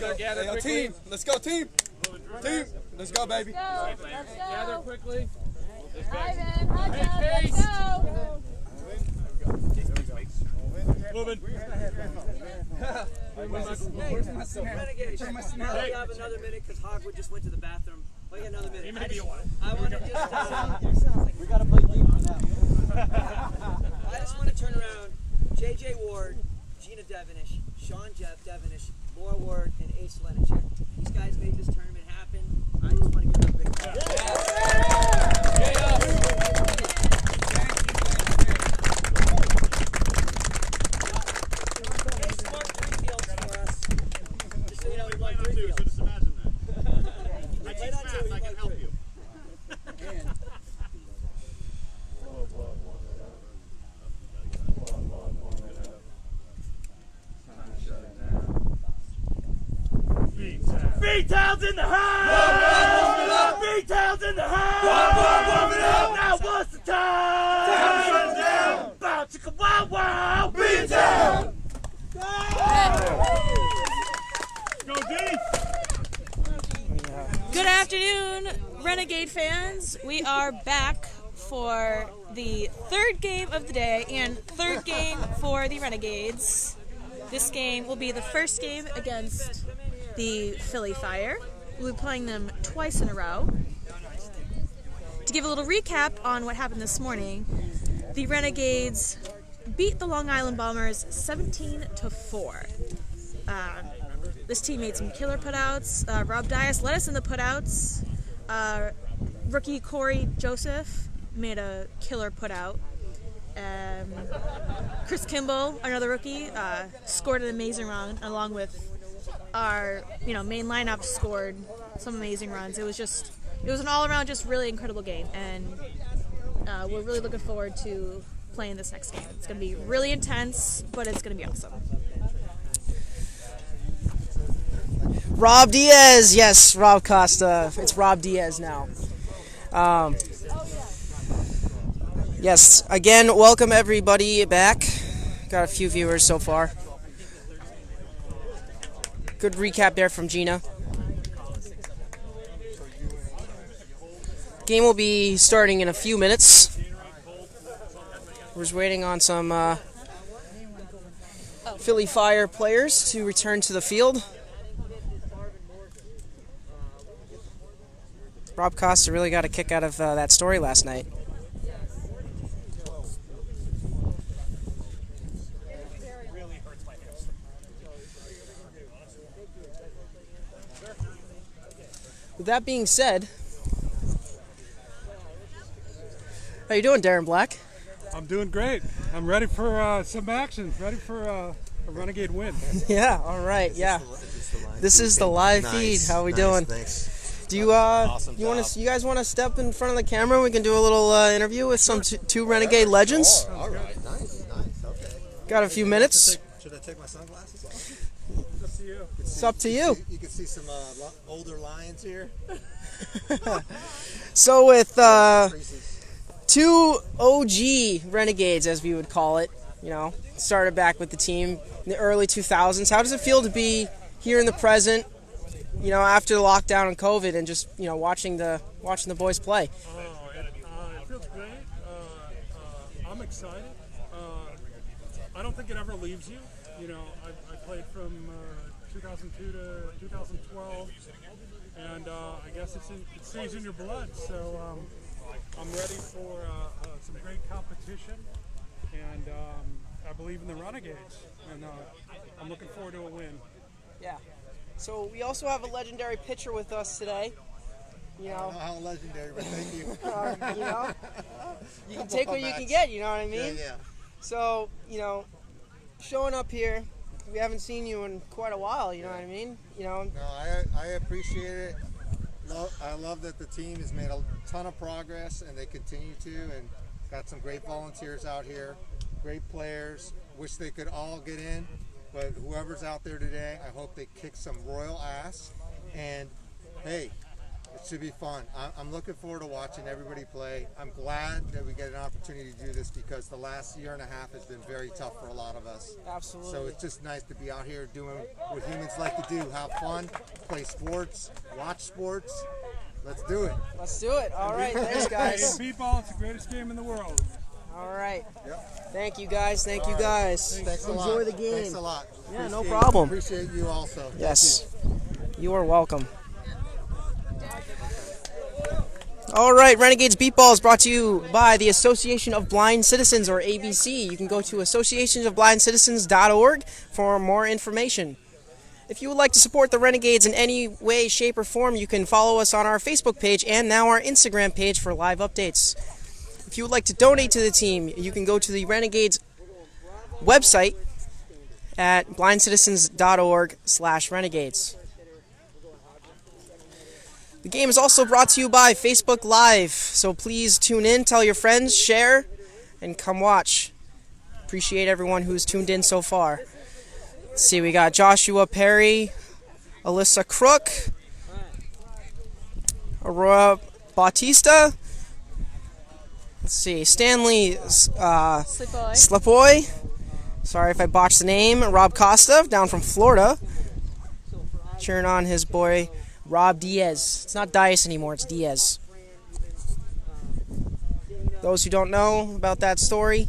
Gather quickly. Team. Let's go, team. Team. Let's go, baby. Let's go. Gather quickly. Hi, Ben. Hi, Jeff. Let's go. Moving. Renegades, we have another minute because Hogwood just went to the bathroom. We got another minute. He may be a while. I want to We got to play deep for that. I just want to turn around. JJ Ward, Gina Devenish, Sean Jeff Devenish, Laura Ward, and Ace Lenachek. These guys made this tournament happen. I just want to give them a big clap. Just imagine that. I teach math, I can help you. B-Town's in the house! B-Town's in the house! Now what's the time? Bow chicka wow wow! B-Town! Go deep! Good afternoon, Renegade fans. We are back for the third game of the day and third game for the Renegades. This game will be the first game against the Philly Fire. We'll be playing them twice in a row. To give a little recap on what happened this morning, the Renegades beat the Long Island Bombers 17-4. This team made some killer putouts. Rob Dias led us in the putouts. Rookie Corey Joseph made a killer putout. Chris Kimball, another rookie, scored an amazing run, along with our main lineup scored some amazing runs. It was an all-around just really incredible game, and we're really looking forward to playing this next game. It's going to be really intense, but it's going to be awesome. Rob Diaz, yes, Rob Costa. It's Rob Diaz now. Yes, again, welcome everybody back. Got a few viewers so far. Good recap there from Gina. Game will be starting in a few minutes. We're just waiting on some Philly Fire players to return to the field. Rob Costa really got a kick out of that story last night. With that being said, how you doing, Darren Black? I'm doing great. I'm ready for some action. Ready for a Renegade win. Yeah, all right, yeah. This is the live feed. How we doing? Thanks. Do you you guys want to step in front of the camera? We can do a little interview with some two Renegade legends. Oh, all right, nice, okay. Got a few minutes. Should I take my sunglasses off? It's up to you. You can see some older lions here. So with two OG Renegades, as we would call it, started back with the team in the early 2000s. How does it feel to be here in the present, after the lockdown and COVID, and just watching the boys play? It feels great. I'm excited. I don't think it ever leaves you. I played from 2002 to 2012, and I guess it stays in your blood. So I'm ready for some great competition, and I believe in the Renegades, and I'm looking forward to a win. Yeah. So we also have a legendary pitcher with us today. I don't know how legendary, but thank you. You can take what you can get, you know what I mean? Yeah. So, showing up here, we haven't seen you in quite a while, you know what I mean? No, I appreciate it. I love that the team has made a ton of progress, and they continue to, and got some great volunteers out here, great players. Wish they could all get in, but whoever's out there today, I hope they kick some royal ass. And hey, It should be fun. I'm looking forward to watching everybody play. I'm glad that we get an opportunity to do this because the last year and a half has been very tough for a lot of us. Absolutely. So it's just nice to be out here doing what humans like to do, have fun, play sports, watch sports. Let's do it. Let's do it. All right, thanks, guys. Beatball, it's the greatest game in the world. All right. Yep. Thank you, guys. Thank you, guys. Thanks a lot. Enjoy the game. Thanks a lot. Yeah, no Appreciate- problem. Appreciate you also. Yes. You are welcome. All right, Renegades Beatball is brought to you by the Association of Blind Citizens, or ABC. You can go to associationsofblindcitizens.org for more information. If you would like to support the Renegades in any way, shape, or form, you can follow us on our Facebook page and now our Instagram page for live updates. If you would like to donate to the team, you can go to the Renegades website at blindcitizens.org/renegades. The game is also brought to you by Facebook Live, so please tune in, tell your friends, share, and come watch. Appreciate everyone who's tuned in so far. Let's see, we got Joshua Perry, Alyssa Crook, Aurora Bautista. Let's see, Stanley Slipoy. Sorry if I botched the name. Rob Costa, down from Florida. Cheering on his boy Rob Diaz. It's not Diaz anymore, it's Diaz. Those who don't know about that story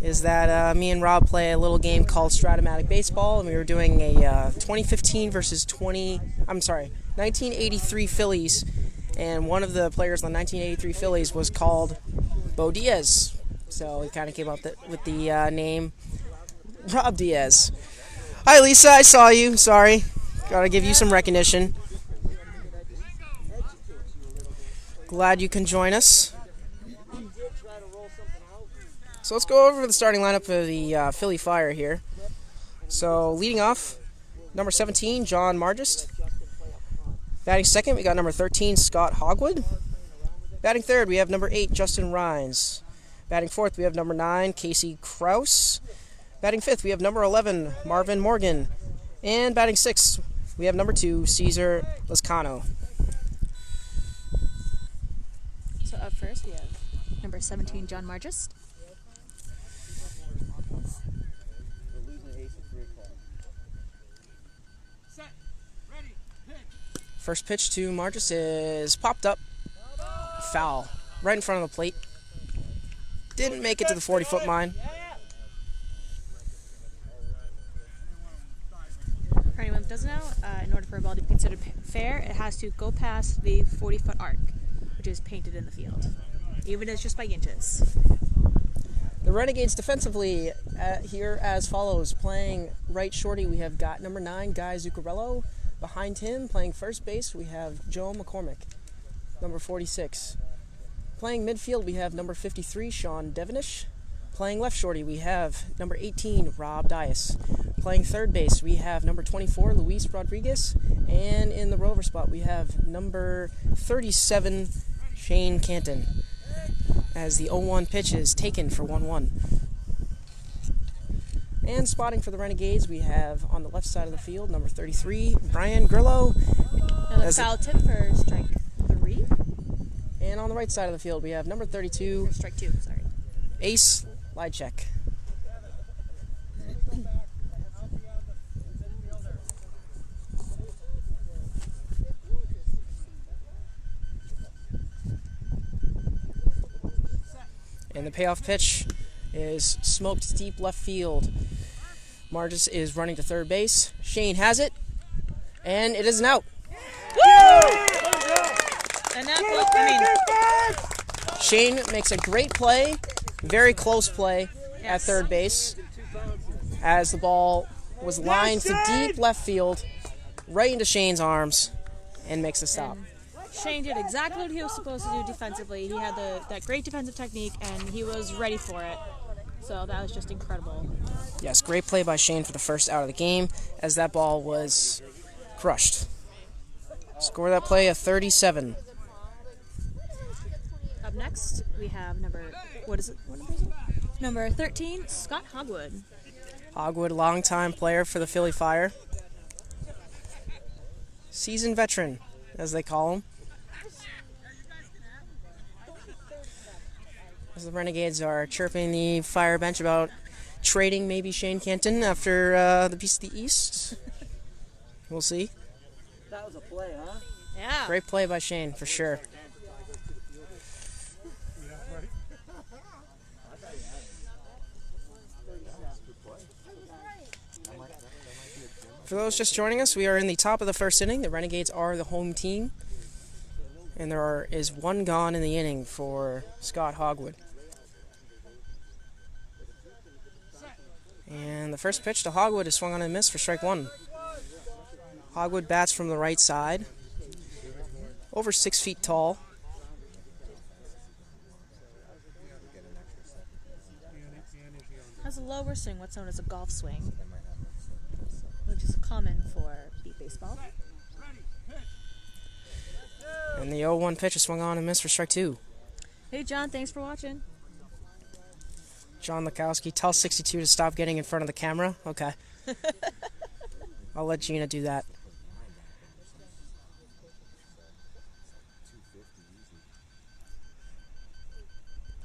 is that me and Rob play a little game called Stratomatic Baseball, and we were doing a 2015 versus 1983 Phillies, and one of the players on the 1983 Phillies was called Bo Diaz. So we kind of came up with the name Rob Diaz. Hi, Lisa, I saw you. Sorry. Gotta give you some recognition. Glad you can join us. So let's go over the starting lineup for the Philly Fire here. So leading off, number 17, John Margist. Batting second, we got number 13, Scott Hogwood. Batting third, we have number 8, Justin Rhines. Batting fourth, we have number 9, Casey Kraus. Batting fifth, we have number 11, Marvin Morgan. And batting sixth, we have number 2, Cesar Lascano. So up first, we have number 17, John Margist. First pitch to Margis is popped up. Foul. Right in front of the plate. Didn't make it to the 40-foot line. For anyone that doesn't know, in order for a ball to be considered fair, it has to go past the 40-foot arc, which is painted in the field, even if it's just by inches. The Renegades defensively here as follows. Playing right shorty, we have got number 9, Guy Zuccarello. Behind him, playing first base, we have Joe McCormick, number 46. Playing midfield, we have number 53, Sean Devenish. Playing left shorty, we have number 18, Rob Dias. Playing third base, we have number 24, Luis Rodriguez. And in the rover spot, we have number 37, Shane Canton, as the 0-1 pitch is taken for 1-1. And spotting for the Renegades, we have on the left side of the field, number 33, Brian Grillo. Another foul tip for strike 3. And on the right side of the field, we have number 32, Strike 2, sorry. Ace Lidcheck. And the payoff pitch is smoked deep left field. Margis is running to third base. Shane has it, and it is an out. And that, Shane makes a great play, very close play at third base, as the ball was lined to deep left field, right into Shane's arms, and makes a stop. Shane did exactly what he was supposed to do defensively. He had that great defensive technique, and he was ready for it. So that was just incredible. Yes, great play by Shane for the first out of the game, as that ball was crushed. Score that play a 37. Up next, we have number 13, Scott Hogwood. Hogwood, longtime player for the Philly Fire. Seasoned veteran, as they call him. As the Renegades are chirping the fire bench about trading maybe Shane Canton after the Beast of the East. We'll see. That was a play, huh? Yeah. Great play by Shane, for sure. For those just joining us, we are in the top of the first inning. The Renegades are the home team. And there is one gone in the inning for Scott Hogwood. And the first pitch to Hogwood is swung on and missed for strike one. Hogwood bats from the right side. Over 6 feet tall. Has a lower swing, what's known as a golf swing, which is common for beat baseball. And the 0-1 pitch is swung on and missed for strike two. Hey John, thanks for watching. John Lukowski, tell 62 to stop getting in front of the camera. Okay. I'll let Gina do that.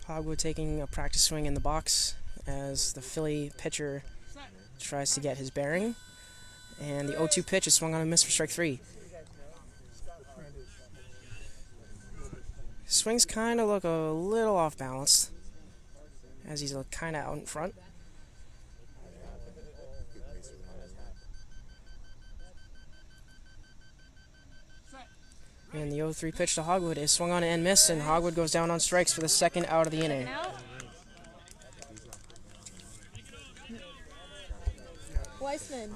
Hogwood taking a practice swing in the box as the Philly pitcher tries to get his bearing. And the 0-2 pitch is swung on and missed for strike three. Swings kind of look a little off balance as he's kind of out in front. And the 0-3 pitch to Hogwood is swung on and missed, and Hogwood goes down on strikes for the second out of the inning. Weissman.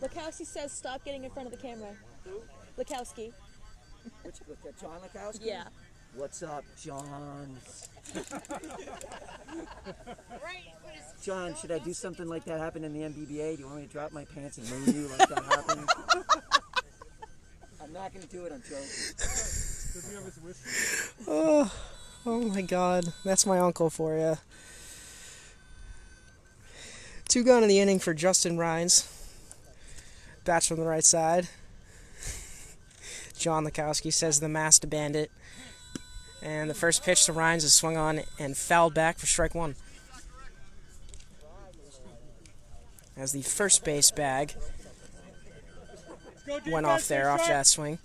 Lukowski says stop getting in front of the camera. Lukowski. Which, John Lukowski? Yeah. What's up, John? John, should I do something like that happen in the NBBA? Do you want me to drop my pants and moon you like that happened? I'm not going to do it, I'm joking. Oh my God, that's my uncle for you. Two gone in the inning for Justin Rhines. Bats from the right side. John Lukowski says the masked bandit. And the first pitch to Rhines is swung on and fouled back for strike one. As the first base bag went off there after that swing.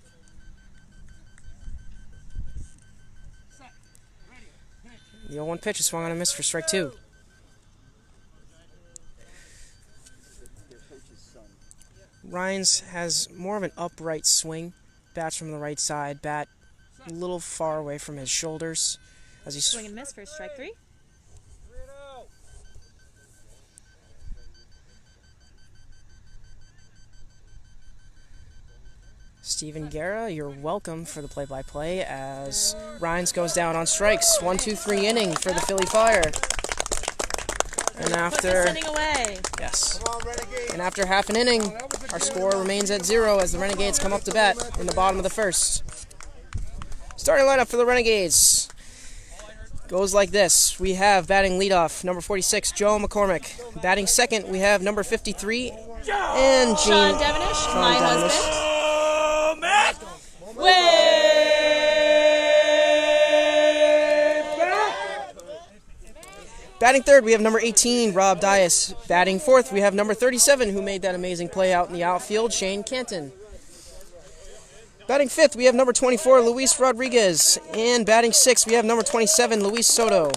The 0-1 pitch is swung on and missed for strike two. Rhines has more of an upright swing. Bats from the right side. Bat a little far away from his shoulders as he Swing and miss for strike three. Stephen Guerra, you're welcome for the play-by-play as Rhines goes down on strikes. 1-2-3 inning for the Philly Fire. And after yes, and after half an inning, our score remains at 0 as the Renegades come up to bat in the bottom of the first. Starting lineup for the Renegades goes like this. We have batting leadoff, number 46, Joe McCormick. Batting second, we have number 53, and Sean Devenish, my husband. Batting third, we have number 18, Rob Dias. Batting fourth, we have number 37, who made that amazing play out in the outfield, Shane Canton. Batting fifth, we have number 24, Luis Rodriguez. And batting sixth, we have number 27, Luis Soto.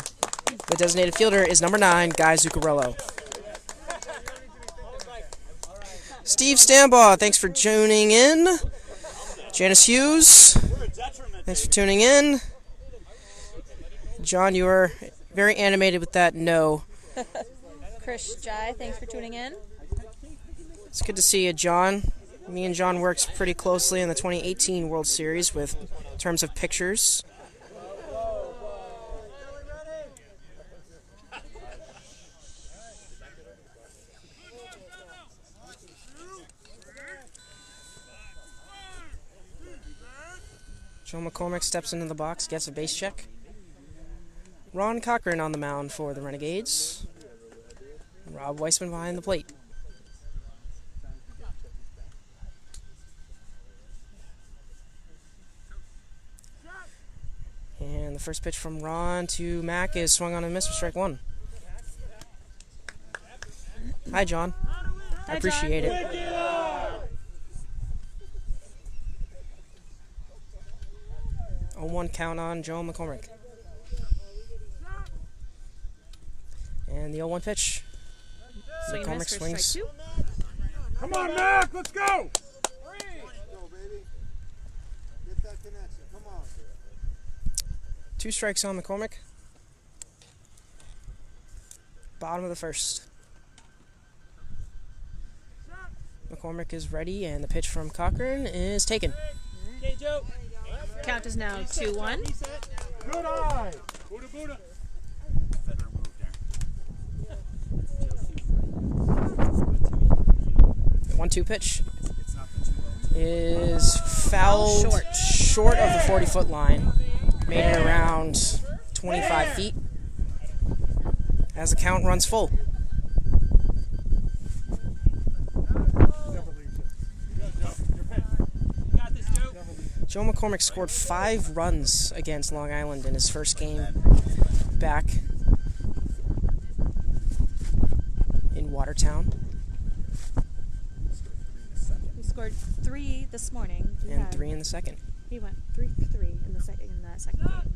The designated fielder is number 9, Guy Zuccarello. Steve Stambaugh, thanks for tuning in. Janice Hughes, thanks for tuning in. John, you were very animated with that no. Chris Jai, thanks for tuning in. It's good to see you, John. Me and John worked pretty closely in the 2018 World Series with terms of pictures. Joe McCormick steps into the box, gets a base check. Ron Cochran on the mound for the Renegades. Rob Weissman behind the plate. And the first pitch from Ron to Mac is swung on and missed for strike one. Hi, John. I appreciate it. 0-1 count on Joe McCormick. And the 0-1 pitch. Swing and McCormick miss for swings. strike 2. Come on, Mac, let's go! Go, baby. Get that connection. Come on. 2 strikes on McCormick. Bottom of the first. McCormick is ready, and the pitch from Cochran is taken. Okay, Joe. Count is now 2-1. Good eye! Buddha, Buddha. 1-2 pitch is fouled short of the 40-foot line. Made it around 25 feet as the count runs full. Joe McCormick scored 5 runs against Long Island in his first game back in Watertown. We scored 3 this morning. And 3 in the second. He went 3 for 3 in that second game.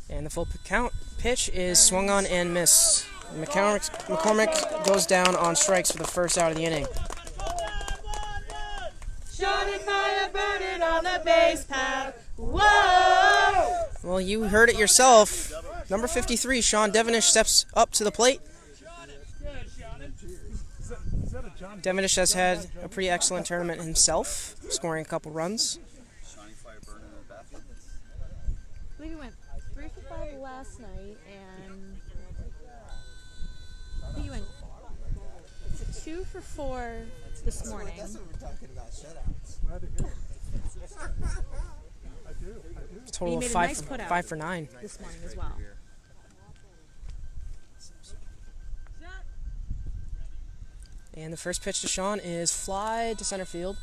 And the full count pitch is swung on and missed. McCormick goes down on strikes for the first out of the inning. Johnny fire burning on the base path. Whoa! Well, you heard it yourself. Number 53, Sean Devenish, steps up to the plate. Devenish has had a pretty excellent tournament himself, scoring a couple runs. I believe he went 3 for 5 last night, and I think he went 2 for 4 this morning. That's what we're talking about, shutouts. A total He of made a 5 nice putout 5 for 9. this morning as well. And the first pitch to Sean is fly to center field.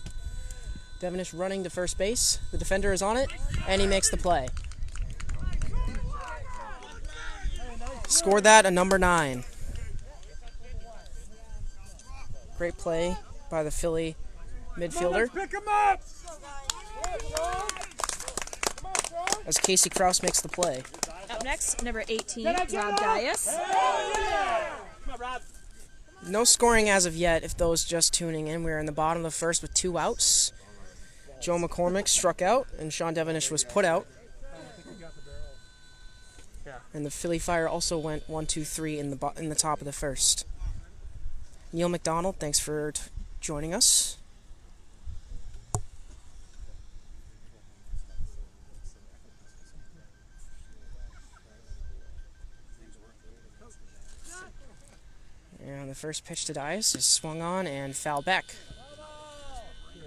Devenish running to first base. The defender is on it, and he makes the play. Scored that a number 9. Great play by the Philly midfielder Pick him up! as Casey Krause makes the play. Up next, number 18, Rob Dias. Come on, Rob. No scoring as of yet if those just tuning in. We're in the bottom of the first with 2 outs. Joe McCormick struck out and Sean Devenish was put out. And the Philly Fire also went 1-2-3 in the top of the first. Neil McDonald, thanks for joining us. And the first pitch to Dias is swung on and fouled back.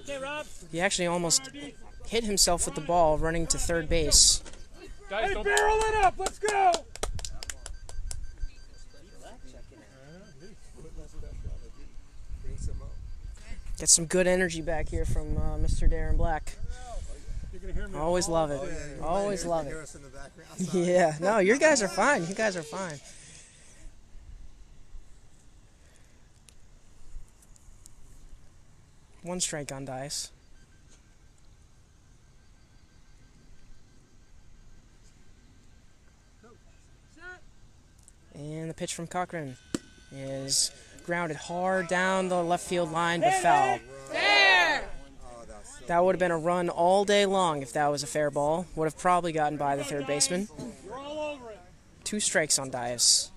Okay, Rob. He actually almost hit himself with the ball running to third base. Hey, barrel it up! Let's go! Get some good energy back here from Mr. Darren Black. Always love it. Always love it. Yeah, no, you guys are fine. You guys are fine. One strike on Dice. And the pitch from Cochran is grounded hard down the left field line, but foul. That would have been a run all day long if that was a fair ball. Would have probably gotten by the third baseman. 2 strikes on Dias.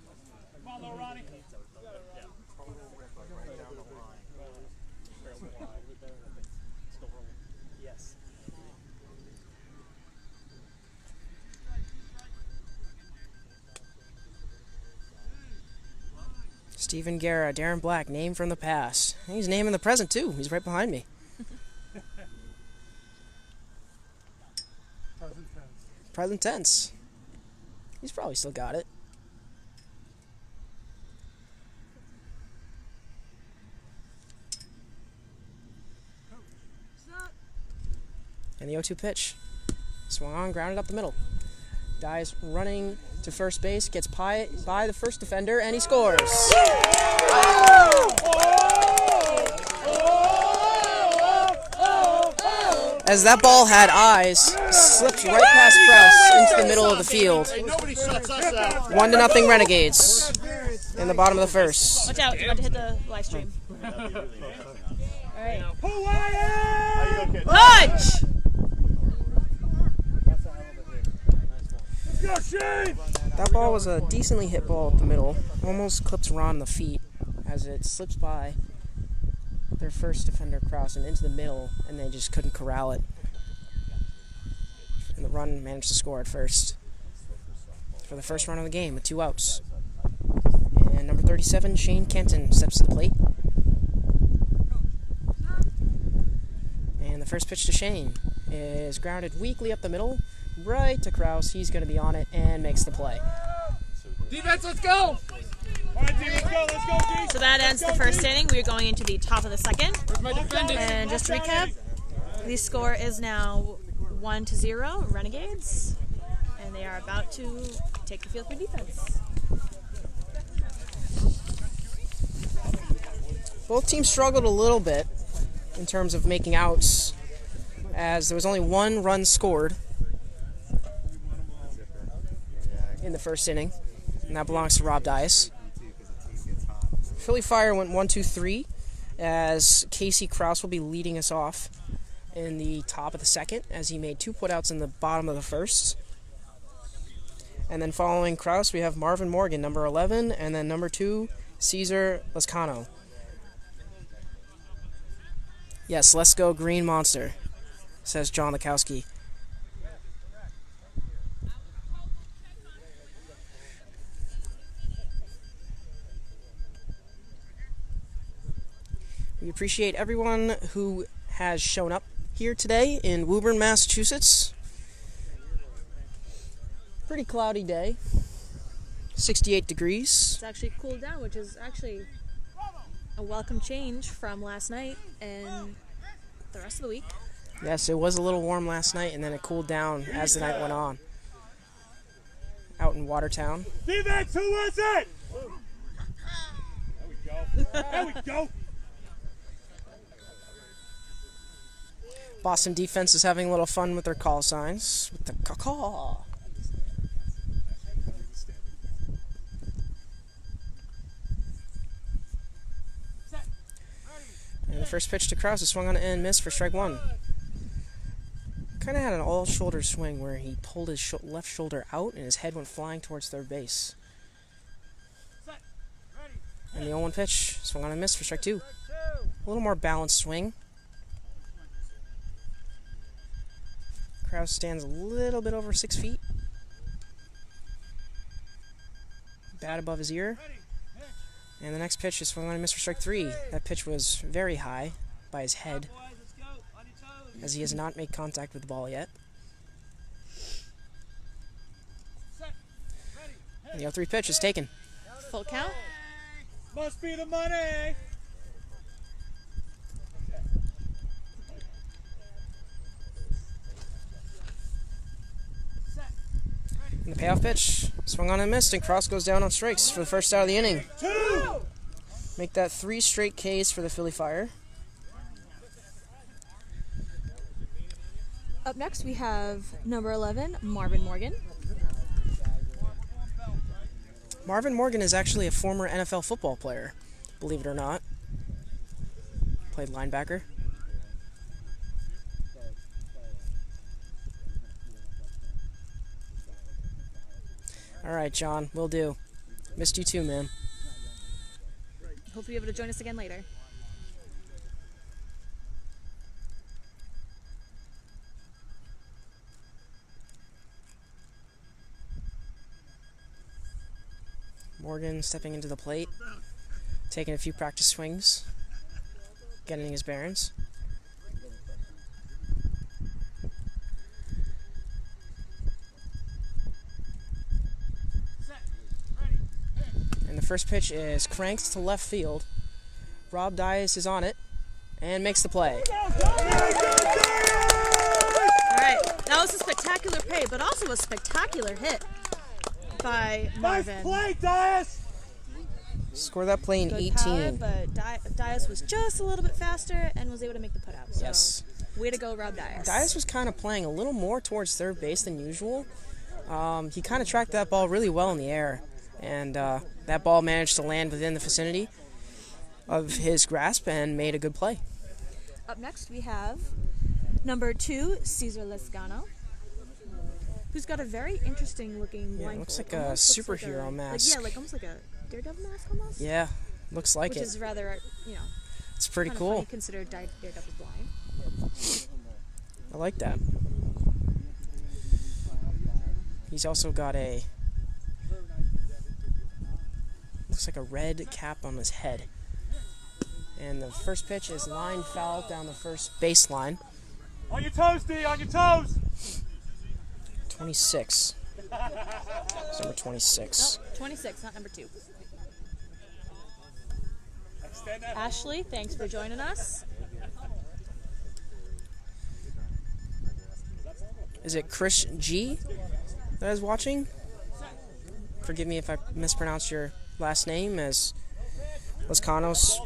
Stephen Guerra, Darren Black, name from the past. He's naming the present too. He's right behind me. Present tense. He's probably still got it. And the 0-2 pitch. Swung on, grounded up the middle. Dies running to first base, gets by the first defender, and he scores. As that ball had eyes, slipped right past Krause into the middle of the field. 1-0 Renegades in the bottom of the first. Watch out, you're about to hit the live stream. Alright. Punch! That ball was a decently hit ball up the middle. Almost clips Ron in the feet as it slips by their first defender, Krause, and into the middle, and they just couldn't corral it. And the run managed to score at first for the first run of the game with 2 outs. And number 37, Shane Kenton, steps to the plate. And the first pitch to Shane is grounded weakly up the middle, right to Krause. He's going to be on it and makes the play. Defense, let's go! So that ends the first inning. We are going into the top of the second. And just to recap, the score is now 1-0 Renegades, and they are about to take the field for defense. Both teams struggled a little bit in terms of making outs, as there was only 1 run scored in the first inning, and that belongs to Rob Dias. Philly Fire went 1-2-3, as Casey Krause will be leading us off in the top of the second, as he made 2 putouts in the bottom of the first. And then following Krause, we have Marvin Morgan, number 11, and then number 2, Cesar Lascano. Yes, let's go Green Monster, says John Lukowski. We appreciate everyone who has shown up here today in Woburn, Massachusetts. Pretty cloudy day. 68 degrees. It's actually cooled down, which is actually a welcome change from last night and the rest of the week. Yes, it was a little warm last night, and then it cooled down as the night went on. Out in Watertown. Defense, who was it? There we go. Boston defense is having a little fun with their call signs. With the caw. And the first pitch to Krause is swung on and missed for strike 1. Kind of had an all-shoulder swing where he pulled his left shoulder out and his head went flying towards third base. And the 0-1 pitch, swung on and missed for strike 2. A little more balanced swing. Krause stands a little bit over 6 feet. Bat above his ear. And the next pitch is swung on and missed for strike 3. That pitch was very high by his head, as he has not made contact with the ball yet. And the 0-3 pitch is taken. Full count. Must be the money. And the payoff pitch, swung on and missed, and Krause goes down on strikes for the first out of the inning. 2. Make that 3 straight Ks for the Philly Fire. Up next, we have number 11, Marvin Morgan. Marvin Morgan is actually a former NFL football player, believe it or not. Played linebacker. All right, John, will do. Missed you too, man. Hope you'll be able to join us again later. Morgan stepping into the plate, taking a few practice swings, getting his bearings. And the first pitch is cranked to left field. Rob Dias is on it and makes the play. All right, That was a spectacular play, but also a spectacular hit by Marvin. Nice play, Dias! Score that play in Good 18. power, but Dias was just a little bit faster and was able to make the putout. So, Yes. way to go, Rob Dias. Dias was kind of playing a little more towards third base than usual. He kind of tracked that ball really well in the air, and that ball managed to land within the vicinity of his grasp and made a good play. Up next, we have number 2, Cesar Lescano, who's got a very interesting looking blindfold. Looks like a Almost looks superhero like mask. like almost like a Daredevil mask almost. Yeah, looks like Which it. is rather, It's pretty kind of cool. funny considered Daredevil's blind. I like that. He's also got a, looks like a red cap on his head. And the first pitch is line foul down the first baseline. On your toes, D, on your toes! 26. It's number 26. Nope, 26, not number 2. Ashley, thanks for joining us. Is it Chris G that is watching? Forgive me if I mispronounced your last name, as Lescanos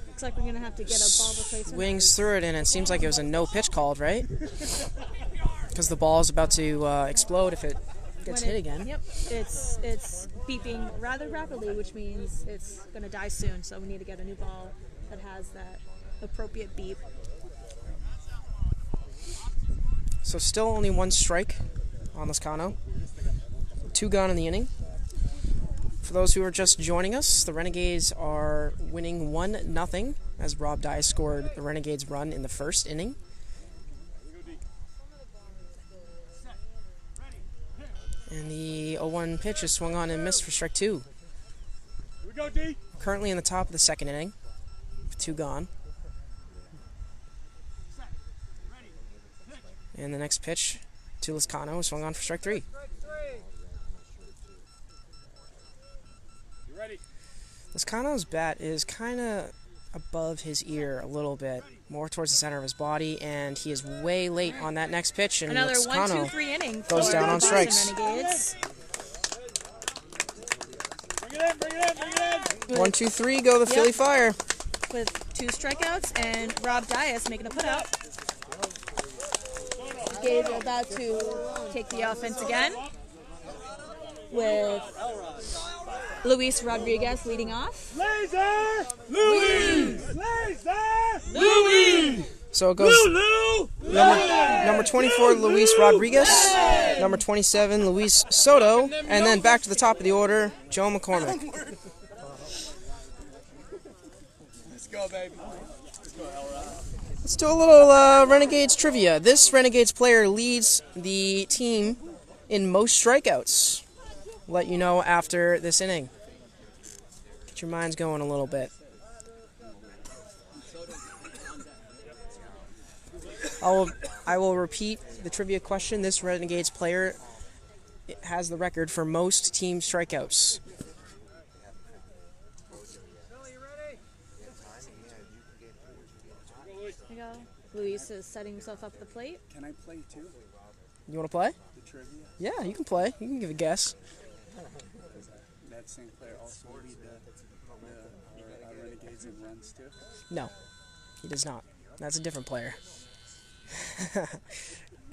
Looks like we're going to have to get a ball replacement. swings through it, and it seems like it was a no pitch called, right? Because the ball is about to explode if it gets hit again. Yep, it's beeping rather rapidly, which means it's going to die soon. So we need to get a new ball that has that appropriate beep. So still only one strike on Lescano. 2 gone in the inning. For those who are just joining us, the Renegades are winning 1-0 as Rob Dias scored the Renegades run in the first inning. And the 0-1 pitch is swung on and missed for strike 2. Here we go, D! Currently in the top of the second inning, with 2 gone. And the next pitch to Lescano is swung on for strike 3. You ready? Lescano's bat is kind of above his ear a little bit, more towards the center of his body, and he is way late on that next pitch. And Another Lescano 1-2-3 inning goes for down the on Boston strikes. Renegades. Bring it in, bring it in, bring it in! 1, 2, 3, go the Philly Fire. With 2 strikeouts and Rob Dias making a putout. Renegades are about to take the offense again with Luis Rodriguez leading off. Laser! Louis! Laser! Louis! So it goes Lou! number 24, Luis Rodriguez, number 27, Luis Soto, and then back to the top of the order, Joe McCormick. Let's go, baby. Let's do a little Renegades trivia. This Renegades player leads the team in most strikeouts. Let you know after this inning. Get your minds going a little bit. I will repeat the trivia question. This Renegades player has the record for most team strikeouts. There you go. Luis is setting himself up at the plate. Can I play too? You want to play? The trivia? Yeah, you can play. You can give a guess. That same player also lead the Renegades in runs too? No, he does not. That's a different player.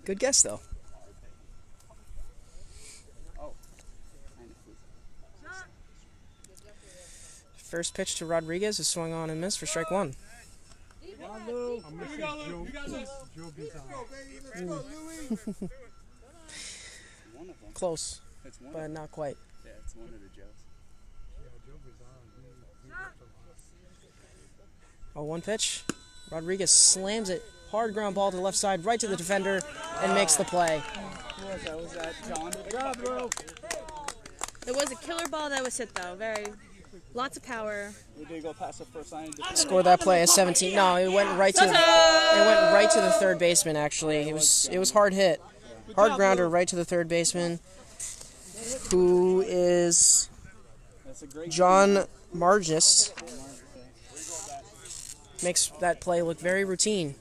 Good guess, though. Oh. First pitch to Rodriguez is swung on and missed for strike 1. I'm missing Joe Bizarre. One of them. Close, It's one but of them. not quite. Yeah, it's one of the Joes. 0-1 pitch. Rodriguez slams it. Hard ground ball to the left side, right to the defender, and makes the play. Was that John? It was a killer ball that was hit though. Lots of power. We did go past the first line. Scored that play as 17. No, it went right to the third baseman. Actually, it was hard hit, hard grounder right to the third baseman, who is John Margis. Makes that play look very routine.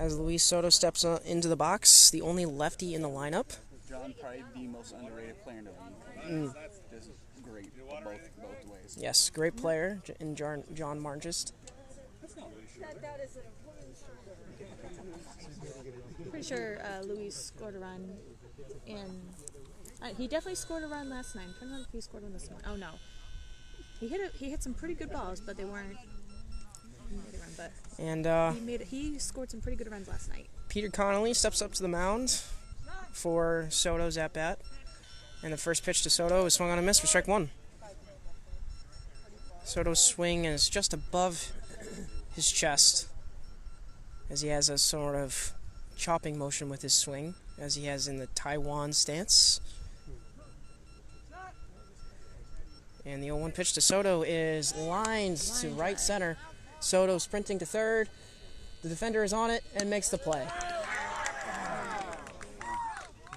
as Luis Soto steps into the box, the only lefty in the lineup. John, probably the most underrated player in the league. Just great both ways. Yes, great player in John Margist. Pretty sure Luis scored a run in. He definitely scored a run last night. I'm trying to remember if he scored one this morning. Oh no, he hit some pretty good balls, but they weren't. And he scored some pretty good runs last night. Peter Connolly steps up to the mound for Soto's at bat, and the first pitch to Soto is swung on a miss for strike one. Soto's swing is just above his chest, as he has a sort of chopping motion with his swing, as he has in the Taiwan stance. And the 0-1 pitch to Soto is lined to right center. Soto sprinting to third. The defender is on it and makes the play.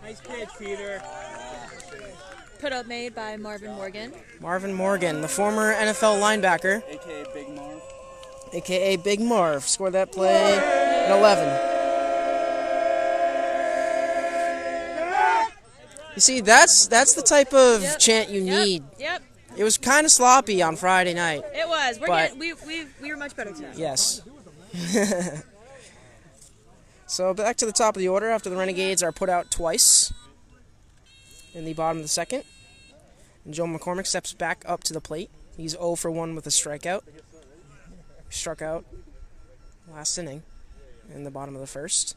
Nice pitch, Peter. Put up made by Marvin Morgan. Marvin Morgan, the former NFL linebacker, A.K.A. Big Marv. a.k.a. Big Marv, scored that play at 11. You see, that's the type of chant you need. Yep. It was kind of sloppy on Friday night. It was. We were much better tonight. Yes. So back to the top of the order after the Renegades are put out twice in the bottom of the second. And Joe McCormick steps back up to the plate. He's 0 for 1 with a strikeout. Struck out last inning in the bottom of the first.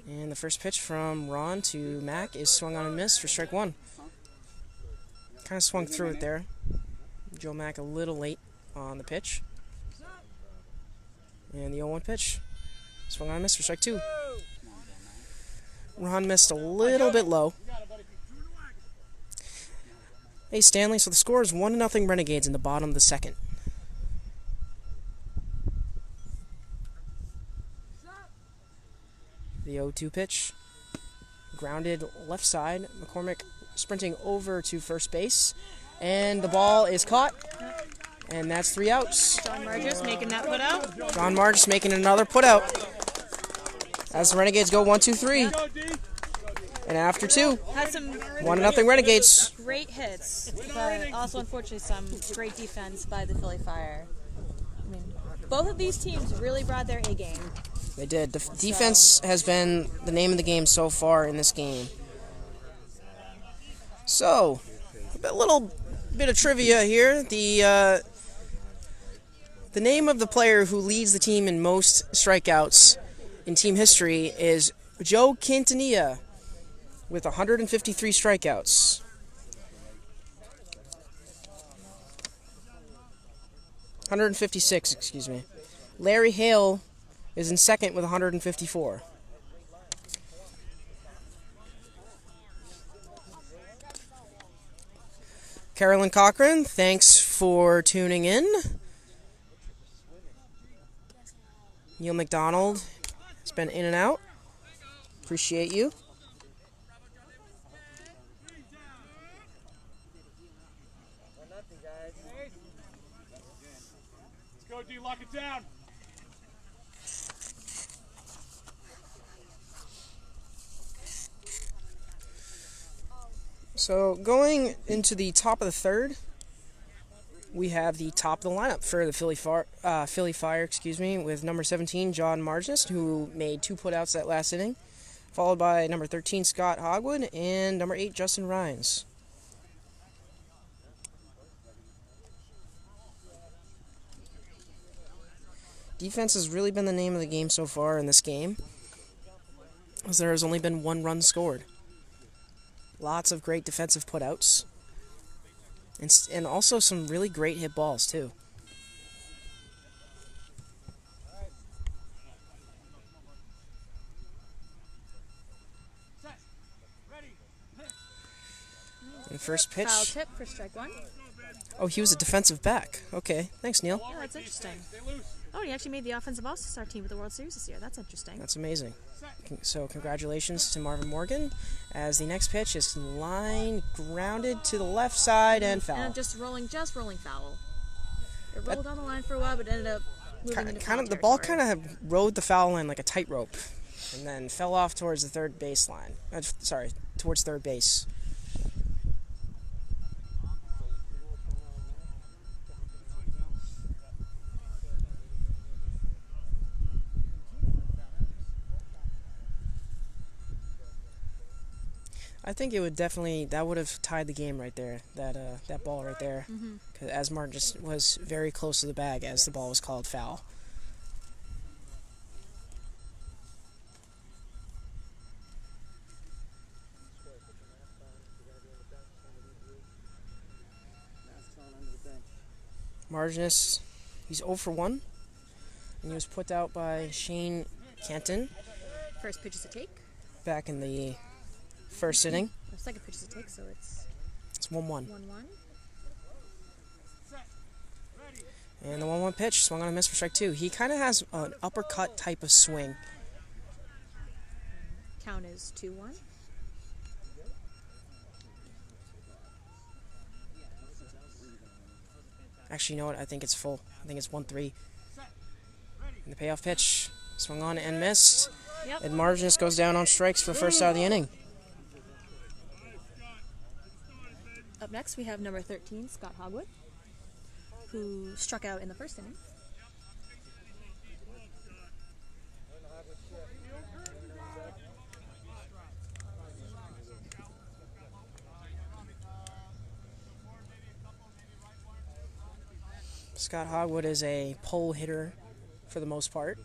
And the first pitch from Ron to Mac is swung on and missed for strike one. Kind of swung through it there. Joe Mac a little late on the pitch. And the 0-1 pitch. Swung on and missed for strike two. Ron missed a little bit low. Hey Stanley, so the score is 1-0 Renegades in the bottom of the second. The 0-2 pitch. Grounded left side. McCormick sprinting over to first base. And the ball is caught. And that's 3 outs. John Margis making that put out. John Margis making another put out. As the Renegades go 1-2-3. And after 2, Had some 1-0 Renegades. great hits, but also unfortunately some great defense by the Philly Fire. I mean, both of these teams really brought their A game. They did. Defense has been the name of the game so far in this game. So, a little bit of trivia here. The name of the player who leads the team in most strikeouts in team history is Joe Quintanilla with 153 strikeouts. 156, excuse me. Larry Hale is in second with 154. Carolyn Cochran, thanks for tuning in. Neil McDonald has been in and out. Appreciate you. Let's go, D. Lock it down. So going into the top of the third, we have the top of the lineup for the Philly Fire, with number 17, John Margis, who made 2 putouts that last inning, followed by number 13, Scott Hogwood, and number 8, Justin Rhines. Defense has really been the name of the game so far in this game, as there has only been 1 run scored. Lots of great defensive putouts. And also some really great hit balls, too. And first pitch. Foul tip for strike one. Oh, he was a defensive back. Okay, thanks, Neil. Yeah, that's interesting. Oh, he actually made the offensive All-Star team at the World Series this year. That's interesting. That's amazing. So congratulations to Marvin Morgan, as the next pitch is line grounded to the left side and foul. And just rolling foul. It rolled on the line for a while, but ended up moving into Kind foul of the ball territory. kind of rode the foul line like a tightrope, and then fell off towards the third baseline. Towards third base. I think it would definitely, that would have tied the game right there. That ball right there, because as Martin just was very close to the bag as the ball was called foul. Marginus, he's 0 for 1, and he was put out by Shane Canton First pitch is a take. back in the first inning. The second pitch is a take, so it's It's 1-1. 1-1. And the 1-1 pitch, swung on a miss for strike 2. He kind of has an uppercut type of swing. Count is 2-1. Actually, you know what? I think it's full. I think it's 1-3. And the payoff pitch, swung on and missed. Yep. And Marginus goes down on strikes for the first out of the inning. Up next, we have number 13, Scott Hogwood, who struck out in the first inning. Scott Hogwood is a pull hitter for the most part.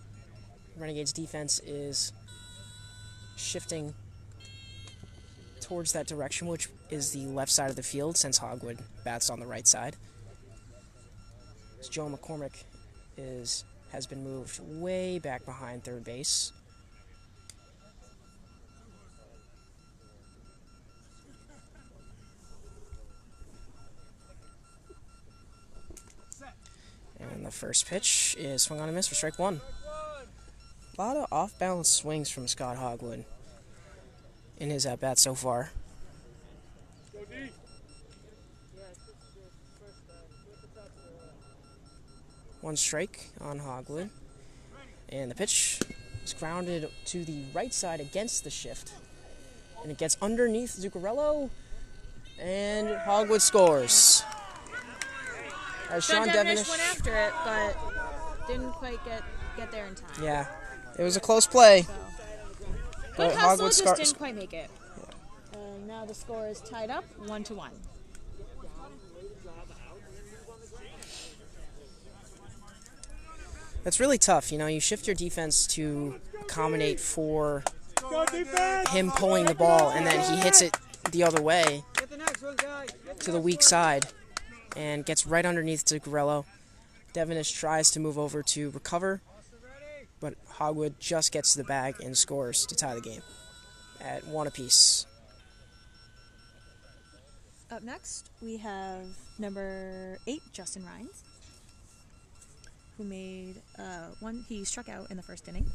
Renegades defense is shifting towards that direction, which is the left side of the field, since Hogwood bats on the right side. Joe McCormick has been moved way back behind third base. And the first pitch is swung on a miss for strike 1. A lot of off-balance swings from Scott Hogwood in his at-bat so far. One strike on Hogwood. And the pitch is grounded to the right side against the shift. And it gets underneath Zuccarello. And Hogwood scores. As Sean Sean Devenish went after it, but didn't quite get there in time. Yeah, it was a close play. So. But Good hustle, Hogwood just scores. didn't quite make it. And now the score is tied up, 1-1. That's really tough. You know, you shift your defense to accommodate for him pulling the ball, and then he hits it the other way to the weak side and gets right underneath Zuccarello. Devenish tries to move over to recover, but Hogwood just gets to the bag and scores to tie the game at 1 apiece. Up next, we have number 8, Justin Rhines, who made he struck out in the first inning.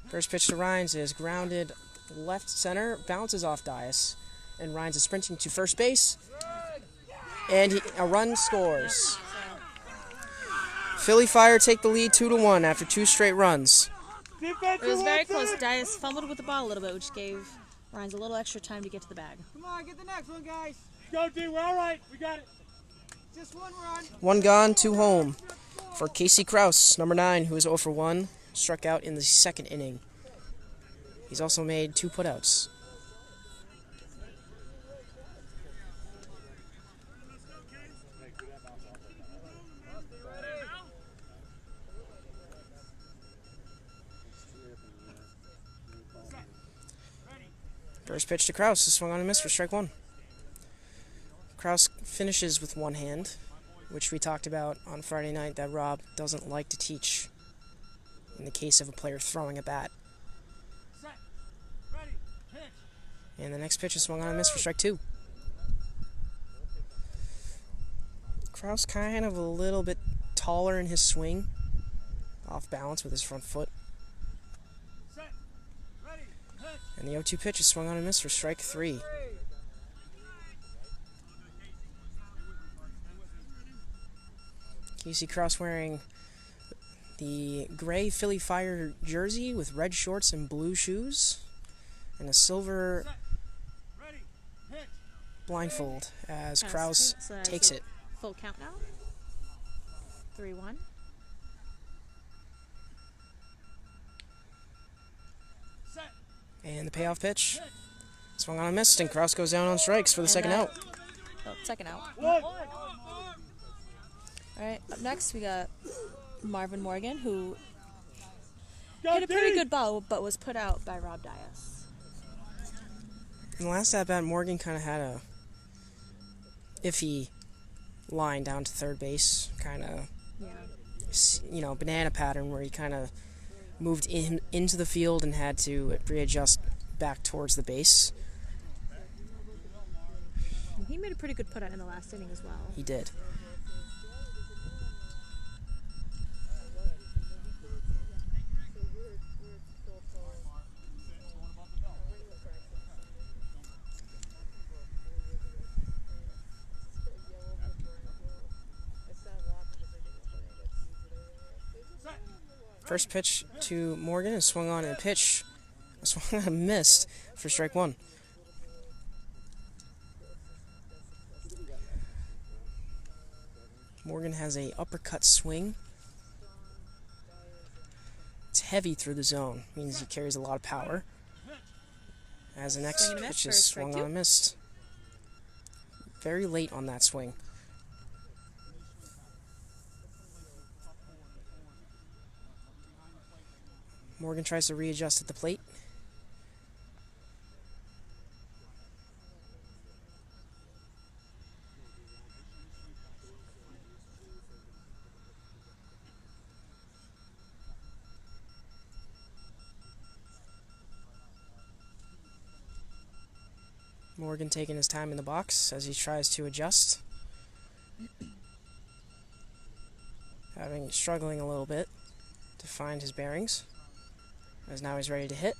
First pitch to Rhines is grounded left center, bounces off Dias, and Rhines is sprinting to first base, and a run scores. Philly Fire take the lead 2-1 after 2 straight runs. It was very close. Dias fumbled with the ball a little bit, which gave Rhines a little extra time to get to the bag. Come on, get the next one, guys. Go, D. We're all right. We got it. Just one run. 1 gone, 2 home for Casey Kraus, number 9, who is 0 for 1, struck out in the second inning. He's also made 2 putouts. First pitch to Kraus is swung on and missed for strike 1. Kraus finishes with one hand, which we talked about on Friday night that Rob doesn't like to teach in the case of a player throwing a bat. And the next pitch is swung on and missed for strike 2. Kraus kind of a little bit taller in his swing, off balance with his front foot. And the 0-2 pitch is swung on and missed for strike 3. You see Kraus wearing the gray Philly Fire jersey with red shorts and blue shoes, and a silver blindfold as Kraus takes it. Full count now. 3-1. And the payoff pitch. Swung on and missed, and Kraus goes down on strikes for the second out. Oh, second out. All right, up next we got Marvin Morgan, who hit a pretty good ball, but was put out by Rob Dias. In the last at-bat, Morgan kind of had a iffy line down to third base, kind of, banana pattern where he kind of moved into the field and had to readjust back towards the base. He made a pretty good put out in the last inning as well. He did. First pitch to Morgan is swung on and swung on and missed for strike one. Morgan has a uppercut swing. It's heavy through the zone, means he carries a lot of power. As the next pitch is swung on and missed. Very late on that swing. Morgan tries to readjust at the plate. Morgan taking his time in the box as he tries to adjust. Struggling a little bit to find his bearings. As now he's ready to hit.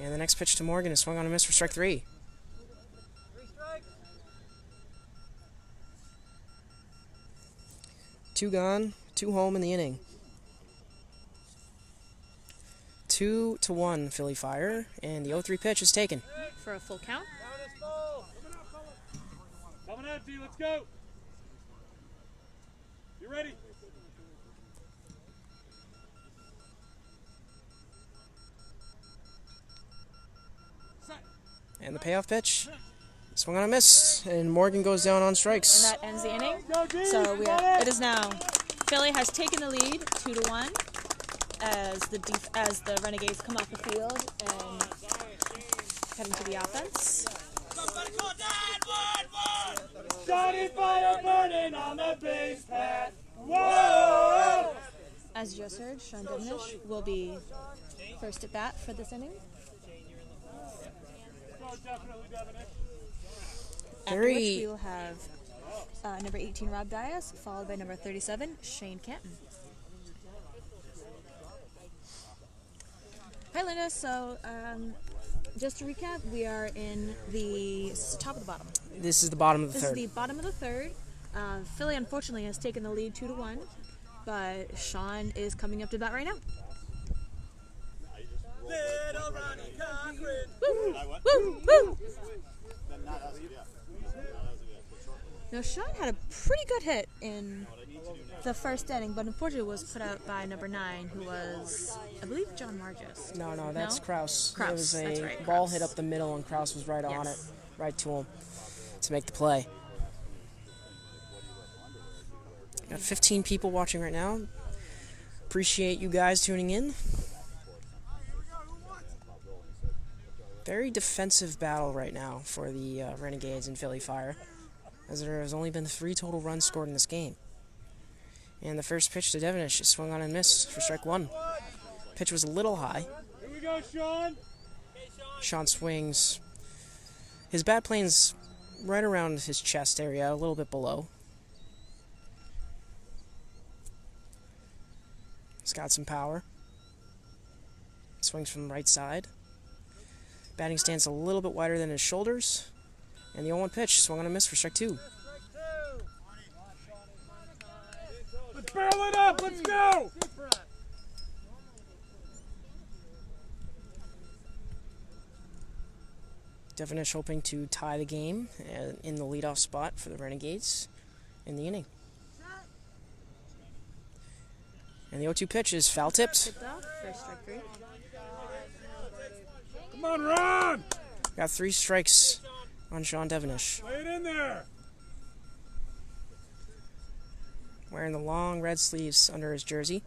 And the next pitch to Morgan is swung on and missed for strike three. Two gone, two home in the inning. 2-1 Philly Fire, and the 0-3 pitch is taken. For a full count. Coming out, D, let's go. You ready? And the payoff pitch. Swung on and missed, and Morgan goes down on strikes. And that ends the inning. So it is now Philly has taken the lead 2-1 as the Renegades come off the field and head into the offense. Starting fire burning on the base path. Whoa! As you just heard, Sean Devenish will be first at bat for this inning. After which we will have number 18, Rob Dias, followed by number 37, Shane Canton. Hi, Linda. So, just to recap, we are in the top of the bottom. This is the bottom of the third. This is the bottom of the third. Philly, unfortunately, has taken the lead 2-1, but Sean is coming up to bat right now. Little Ronnie Cochran. Woo! Woo! Woo! Now, Sean had a pretty good hit in the first inning, but unfortunately was put out by number 9, who was, I believe, John Margis. No, that's Kraus. Kraus, It was a that's right, ball Kraus. hit up the middle, and Kraus was right on it, Yes. right to him to make the play. Got 15 people watching right now. Appreciate you guys tuning in. Very defensive battle right now for the Renegades and Philly Fire, as there has only been 3 total runs scored in this game. And the first pitch to Devenish is swung on and missed for strike one. Pitch was a little high. Here we go, Sean. Sean swings. His bat plane's right around his chest area, a little bit below. He's got some power. Swings from the right side. Batting stance a little bit wider than his shoulders. And the 0-1 pitch, swung on a miss for strike 2. Let's barrel it up. Let's go. Devenish hoping to tie the game in the leadoff spot for the Renegades in the inning. And the 0-2 pitch is foul tipped. Tipped off for strike 3. Come on, Ron. Got 3 strikes on Sean Devenish. Lay it in there. Wearing the long red sleeves under his jersey.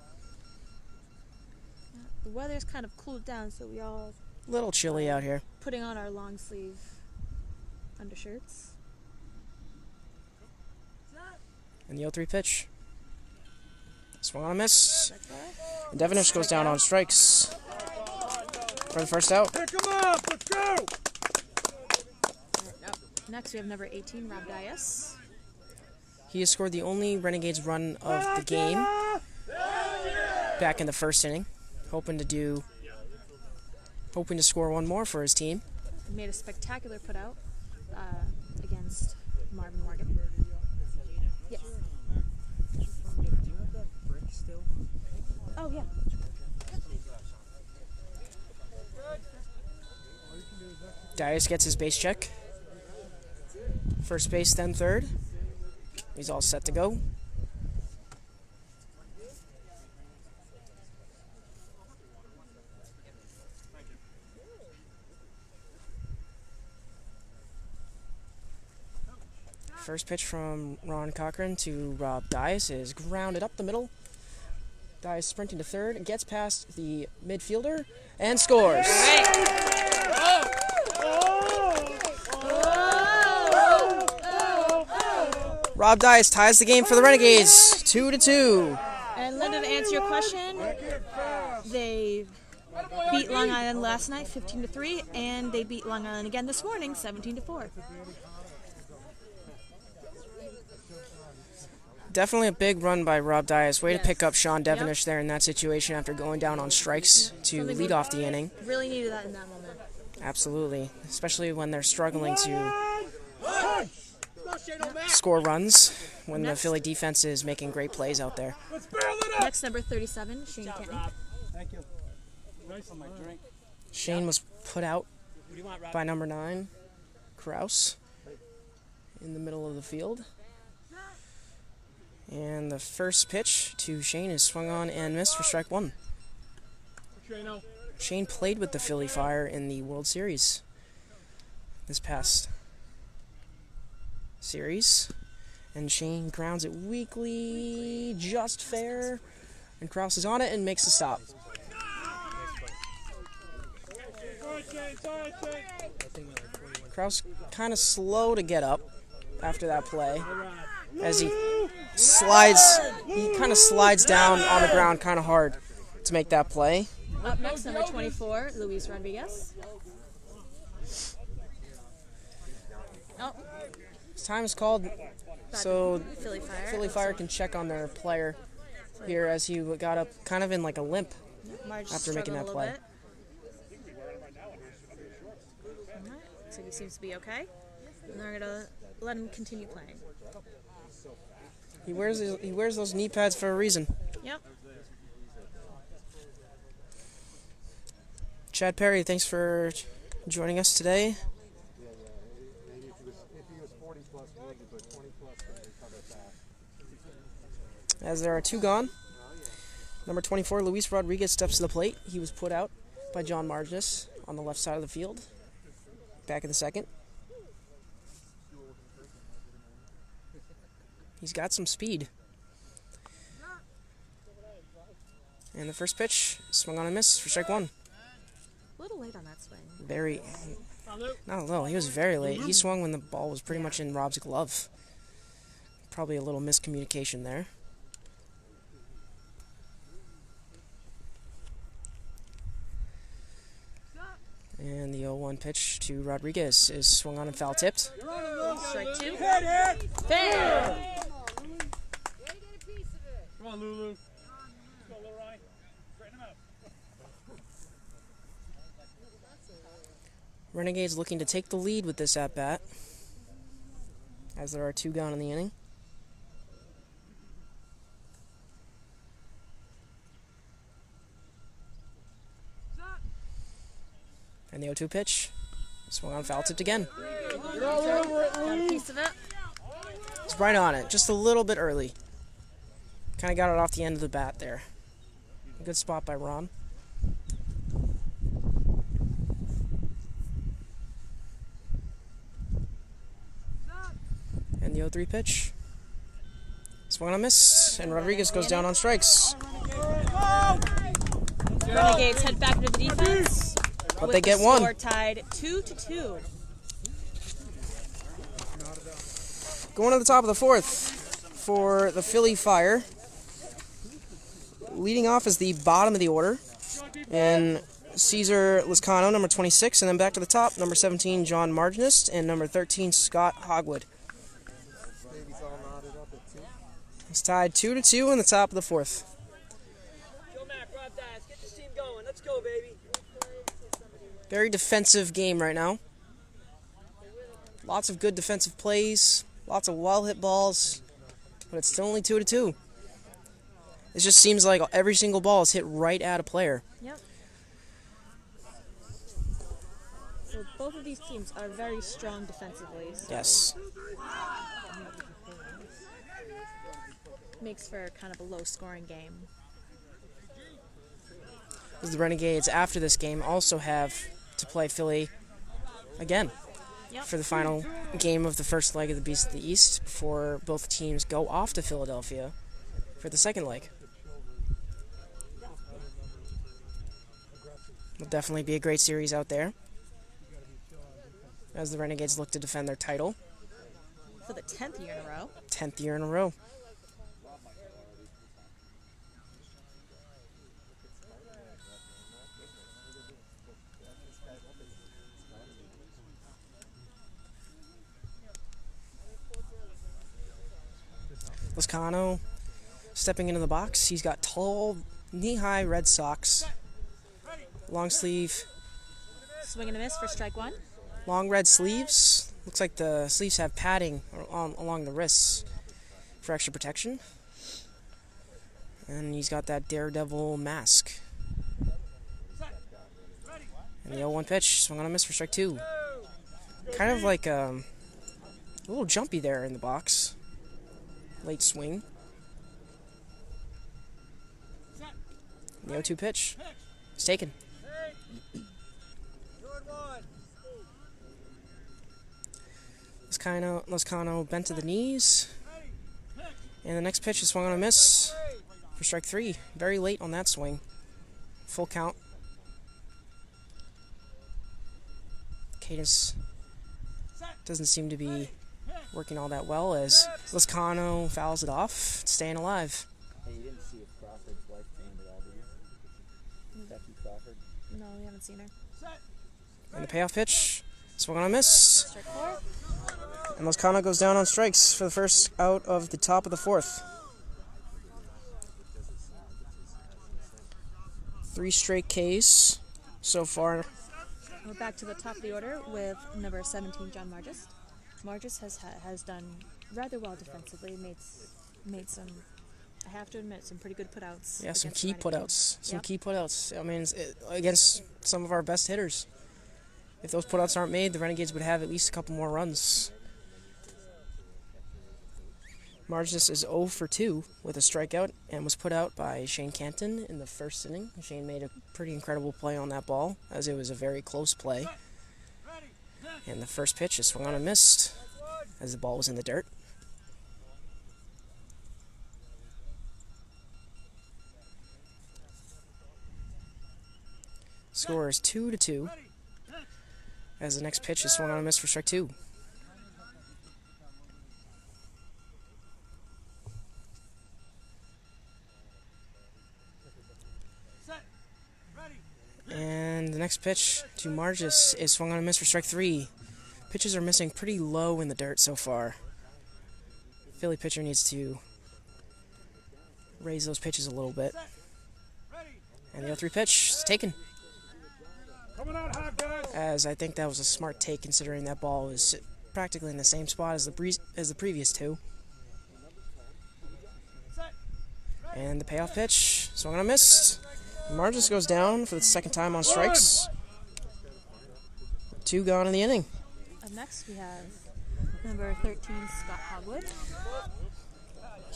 The weather's kind of cooled down, so we all Little chilly out here. putting on our long sleeve undershirts. And the 0-3 pitch. Swung on a miss. And Devenish goes down on strikes for the first out. Pick him up. Let's go. Next, we have number 18, Rob Dias. He has scored the only Renegades run of the game back in the first inning. Hoping to score one more for his team. He made a spectacular putout against Marvin Morgan. Yes. Oh, yeah. Dias gets his base check. First base, then third. He's all set to go. First pitch from Ron Cochran to Rob Dias is grounded up the middle. Dias sprinting to third, gets past the midfielder, and scores. Rob Dias ties the game for the Renegades, 2-2. And Linda, to answer your question, they beat Long Island last night 15-3, and they beat Long Island again this morning 17-4. Definitely a big run by Rob Dias. Way to pick up Sean Devenish there in that situation after going down on strikes to lead off the inning. Really needed that in that moment. Absolutely, especially when they're struggling to score runs when the Philly defense is making great plays out there. Next, number 37, Shane Kentney. Thank you. Nice on my drink. Shane was put out by number 9, Kraus, in the middle of the field. And the first pitch to Shane is swung on and missed for strike 1. Shane played with the Philly Fire in the World Series this past series. And Shane grounds it weakly, just fair. And Kraus is on it and makes the stop. Kraus kind of slow to get up after that play as he kind of slides down on the ground kind of hard to make that play. Up next, number 24, Luis Rodriguez. Oh, Time is called so Philly Fire can check on their player here as he got up kind of in like a limp after making that play. So he seems to be okay. And they're going to let him continue playing. He wears those knee pads for a reason. Yep. Chad Perry, thanks for joining us today. Maybe if he was 40 plus, maybe, but 20 plus, they cover fast. As there are 2 gone. Number 24, Luis Rodriguez steps to the plate. He was put out by John Marginus on the left side of the field. Back in the second. He's got some speed. And the first pitch, swung on a miss for strike 1. A little late on that swing. Not a little, he was very late. He swung when the ball was pretty much in Rob's glove. Probably a little miscommunication there. And the 0-1 pitch to Rodriguez is swung on and foul tipped. Strike 2. Fair. Come on, Lulu. Let's go, Lil Ryan. Straighten him out. Renegades looking to take the lead with this at-bat, as there are 2 gone in the inning. And the 0-2 pitch. Swung on, foul tipped again. Got a piece of it. It's right on it, just a little bit early. Kind of got it off the end of the bat there. Good spot by Ron. And the 0-3 pitch. Swung on a miss, and Rodriguez goes down on strikes. Renegades head back into the defense. But with they get the one. Score tied 2-2. Going to the top of the 4th for the Philly Fire. Leading off is the bottom of the order. And Cesar Lascano, number 26. And then back to the top, number 17, John Marginist. And number 13, Scott Hogwood. It's tied 2-2 in the top of the 4th. Joe Mack, Rob Dias, get this team going. Let's go, baby. Very defensive game right now. Lots of good defensive plays. Lots of well-hit balls. But it's still only 2-2. It just seems like every single ball is hit right at a player. Yep. So both of these teams are very strong defensively. So Yes. makes for kind of a low-scoring game. The Renegades, after this game, also have to play Philly again for the final game of the first leg of the Beast of the East before both teams go off to Philadelphia for the second leg. Will definitely be a great series out there as the Renegades look to defend their title. For the 10th year in a row. 10th year in a row. Lascano stepping into the box. He's got tall, knee-high red socks, long sleeve, Swing and a miss for strike 1. long red sleeves. Looks like the sleeves have padding along the wrists for extra protection. And he's got that daredevil mask. And the 0-1 pitch, swung on a miss for strike 2. Kind of like a little jumpy there in the box. Late swing. The 0-2 pitch. It's taken. Lascano bent to the knees. And the next pitch is swung on a miss for strike 3. Very late on that swing. Full count. Cadence doesn't seem to be working all that well as Lascano fouls it off. It's staying alive. Hey, you didn't see if Crawford's wife came at all, did you? Becky Crawford? No, we haven't seen her. And the payoff pitch, swung on a miss. Strike 4. And Lascano goes down on strikes for the first out of the top of the 4th. 3 straight Ks so far. We're back to the top of the order with number 17, John Margis. Margis has done rather well defensively. Made some, I have to admit, some pretty good putouts. Yeah, some against key the Renegades. putouts. Some Yep. key putouts. I mean, against some of our best hitters. If those putouts aren't made, the Renegades would have at least a couple more runs. Marginus is 0 for 2 with a strikeout and was put out by Shane Canton in the first inning. Shane made a pretty incredible play on that ball, as it was a very close play. And the first pitch is swung on and missed as the ball was in the dirt. Score is 2-2 as the next pitch is swung on and missed for strike 2. And the next pitch to Margis is swung on and missed for strike 3. Pitches are missing pretty low in the dirt so far. Philly pitcher needs to raise those pitches a little bit. And the 0-3 pitch is taken. as I think that was a smart take considering that ball was practically in the same spot as the previous two. And the payoff pitch, swung on a miss. Margis goes down for the second time on strikes. 2 gone in the inning. Up next, we have number 13, Scott Hogwood.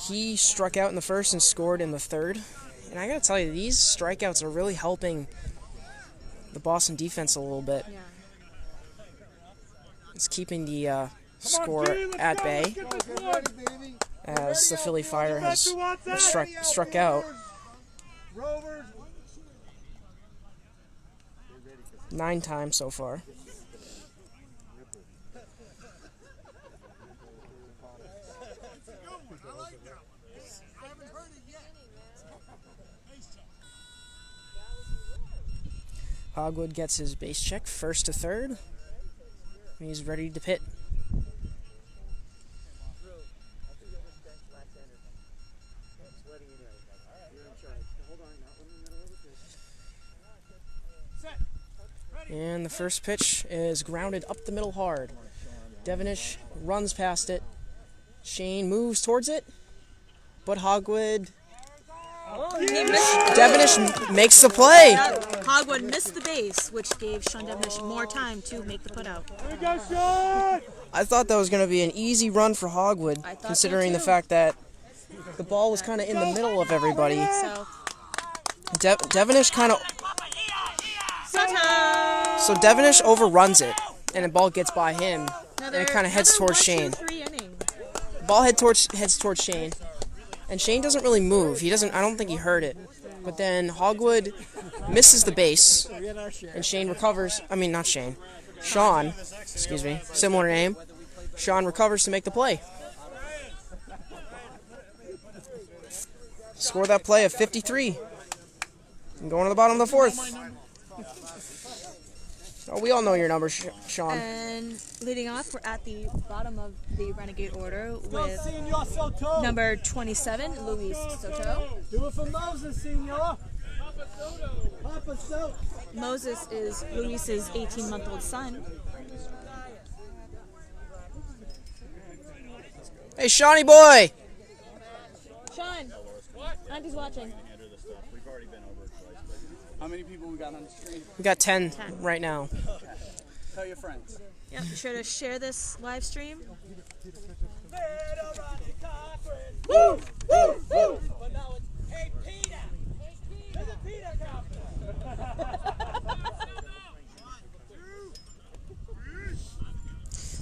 He struck out in the first and scored in the third. And I gotta tell you, these strikeouts are really helping the Boston defense a little bit. Yeah. It's keeping the score at bay as the Philly Fire has struck out 9 times so far. Hogwood gets his base check, first to third. And he's ready to pit. And the first pitch is grounded up the middle hard. Devenish runs past it. Shane moves towards it, but Hogwood... Devenish makes the play. Hogwood missed the base, which gave Sean Devenish more time to make the putout. I thought that was going to be an easy run for Hogwood, considering the fact that the ball was kind of in the middle of everybody. So, Devenish kind of... So Devenish overruns it, and the ball gets by him, and it kind of heads towards Shane. The ball heads towards Shane, and Shane doesn't really move. I don't think he heard it. But then Hogwood misses the base, and Shane recovers. I mean, not Shane. Sean, excuse me, similar name. Sean recovers to make the play. Score that play of 53. And going to the bottom of the 4th. Oh, we all know your number, Sean. And leading off, we're at the bottom of the Renegade order with number 27, Luis Soto. Do it for Moses, senor. Papa Soto. Moses is Luis's 18-month-old son. Hey, Shawnee boy! Sean, Auntie's watching. How many people we got on the screen? We got 10 right now. Tell your friends. Yep, be sure to share this live stream. Woo! Woo! Woo! But now it's, hey, Peter! There's a Peter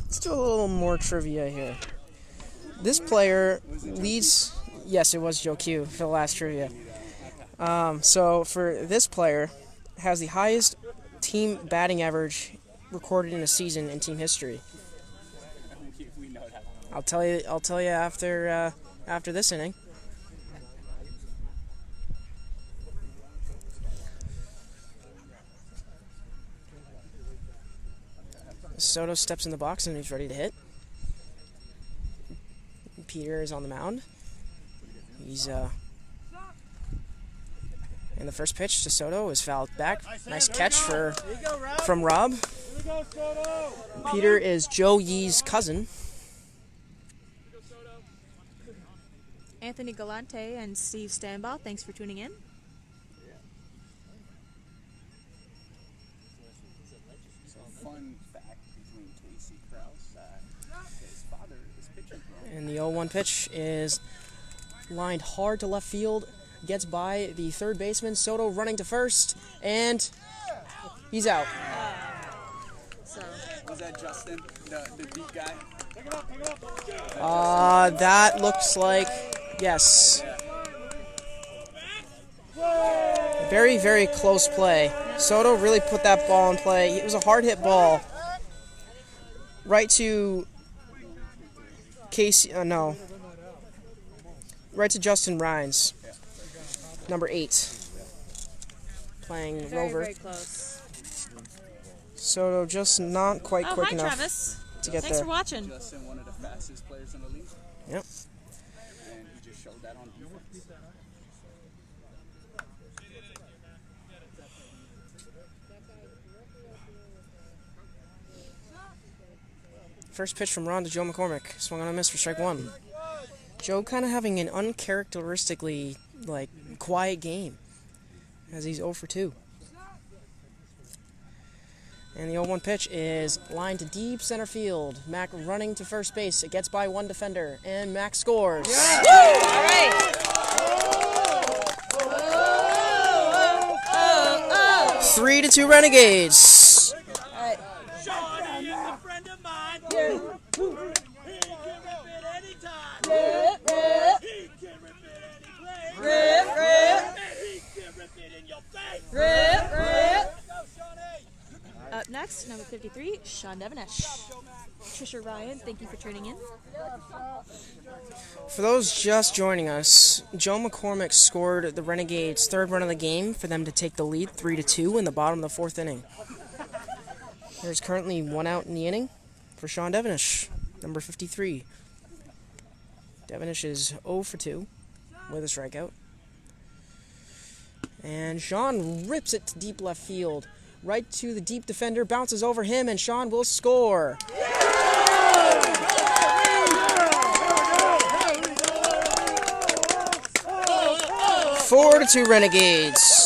Let's do a little more trivia here. This player leads... Yes, it was Joe Q for the last trivia. So for this player, has the highest team batting average recorded in a season in team history. We know that. I'll tell you after this inning. Soto steps in the box and he's ready to hit. Peter is on the mound. He's and the first pitch to Soto is fouled back. Nice catch from Rob. Peter is Joe Yee's cousin. Anthony Galante and Steve Stanbaugh, thanks for tuning in. So fun fact between Casey Krause, his father is pitching. And the 0-1 pitch is lined hard to left field. Gets by the third baseman. Soto running to first, and he's out. So Was that Justin, the beat guy? That looks like, yes. Very, very close play. Soto really put that ball in play. It was a hard hit ball. Right to Casey, no. Right to Justin Rhines. Number 8. Playing Rover. very close. Soto just not quite quick hi, enough Travis. to get Thanks there. for watching. Justin, one of the fastest players in the league. Yep. And he just showed that on defense. First pitch from Ron to Joe McCormick. Swung on a miss for strike one. Joe kind of having an uncharacteristically, quiet game, as he's 0 for 2. And the 0-1 pitch is lined to deep center field. Mac running to first base. It gets by one defender, and Mac scores. All right. 3-2 Renegades. All right. Sean, he is a friend of mine. He can rip it anytime. Rip. He can rip it any place. Rip. And he can rip it in your face. Rip. Go, Shawnee. Up next, number 53, Sean Devenish. Trisha Ryan, thank you for tuning in. For those just joining us, Joe McCormick scored the Renegades' third run of the game for them to take the lead 3-2 in the bottom of the fourth inning. There's currently one out in the inning for Sean Devenish, number 53. Devenish is 0 for 2 with a strikeout. And Sean rips it to deep left field. Right to the deep defender, bounces over him, and Sean will score. 4-2 Renegades.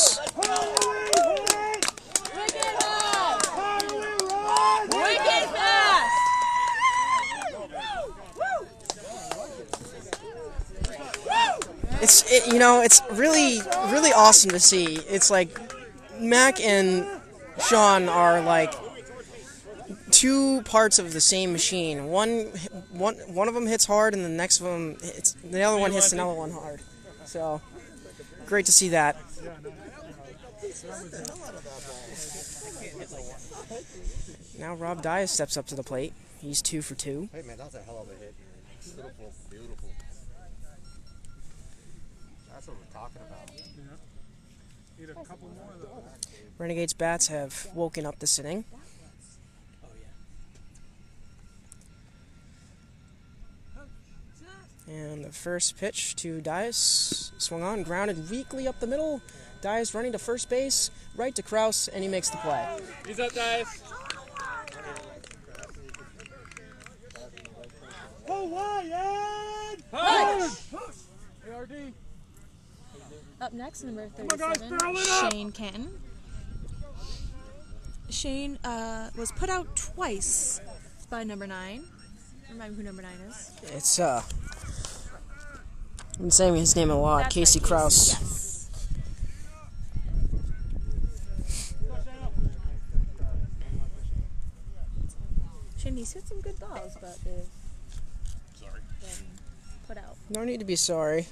It's really awesome to see. It's like Mac and Sean are like two parts of the same machine. One of them hits hard, and the other one hits another one hard. So great to see that. Now Rob Dias steps up to the plate. He's 2 for 2. Hey man, that's a hell of a hit. Beautiful, beautiful. That's what we're talking about. Need a couple more of those. Renegades bats have woken up this inning. And the first pitch to Dias, swung on, grounded weakly up the middle. Dias running to first base, right to Kraus, and he makes the play. He's up, Dias. Hawaiian! ARD. Up next, number on, guys, 37, barrel it up. Shane Canton. Shane was put out twice by number 9. Remember who number 9 is? It's, I've been saying his name a lot, That's Casey right, Kraus. Yes. Shane, he's hit some good balls, but they've been put out. No need to be sorry,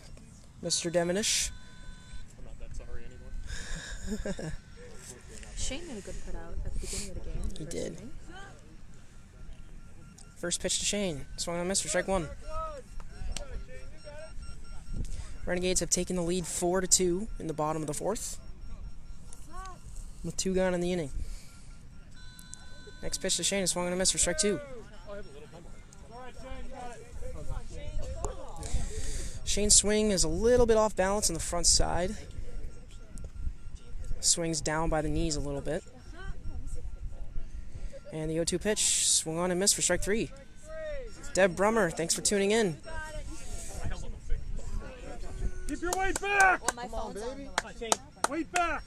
Mr. Devenish. I'm not that sorry anymore. Shane had a good put out at the beginning of the game. He first did. inning. First pitch to Shane, swung on a miss for strike one. Renegades have taken the lead 4-2 in the bottom of the fourth, with 2 gone in the inning. Next pitch to Shane is swung on a miss for strike 2. Shane's swing is a little bit off balance on the front side. Swings down by the knees a little bit. And the 0-2 pitch, swung on and missed for strike 3. Deb Brummer, thanks for tuning in. Keep your weight back! Well, my phone's on. Weight back!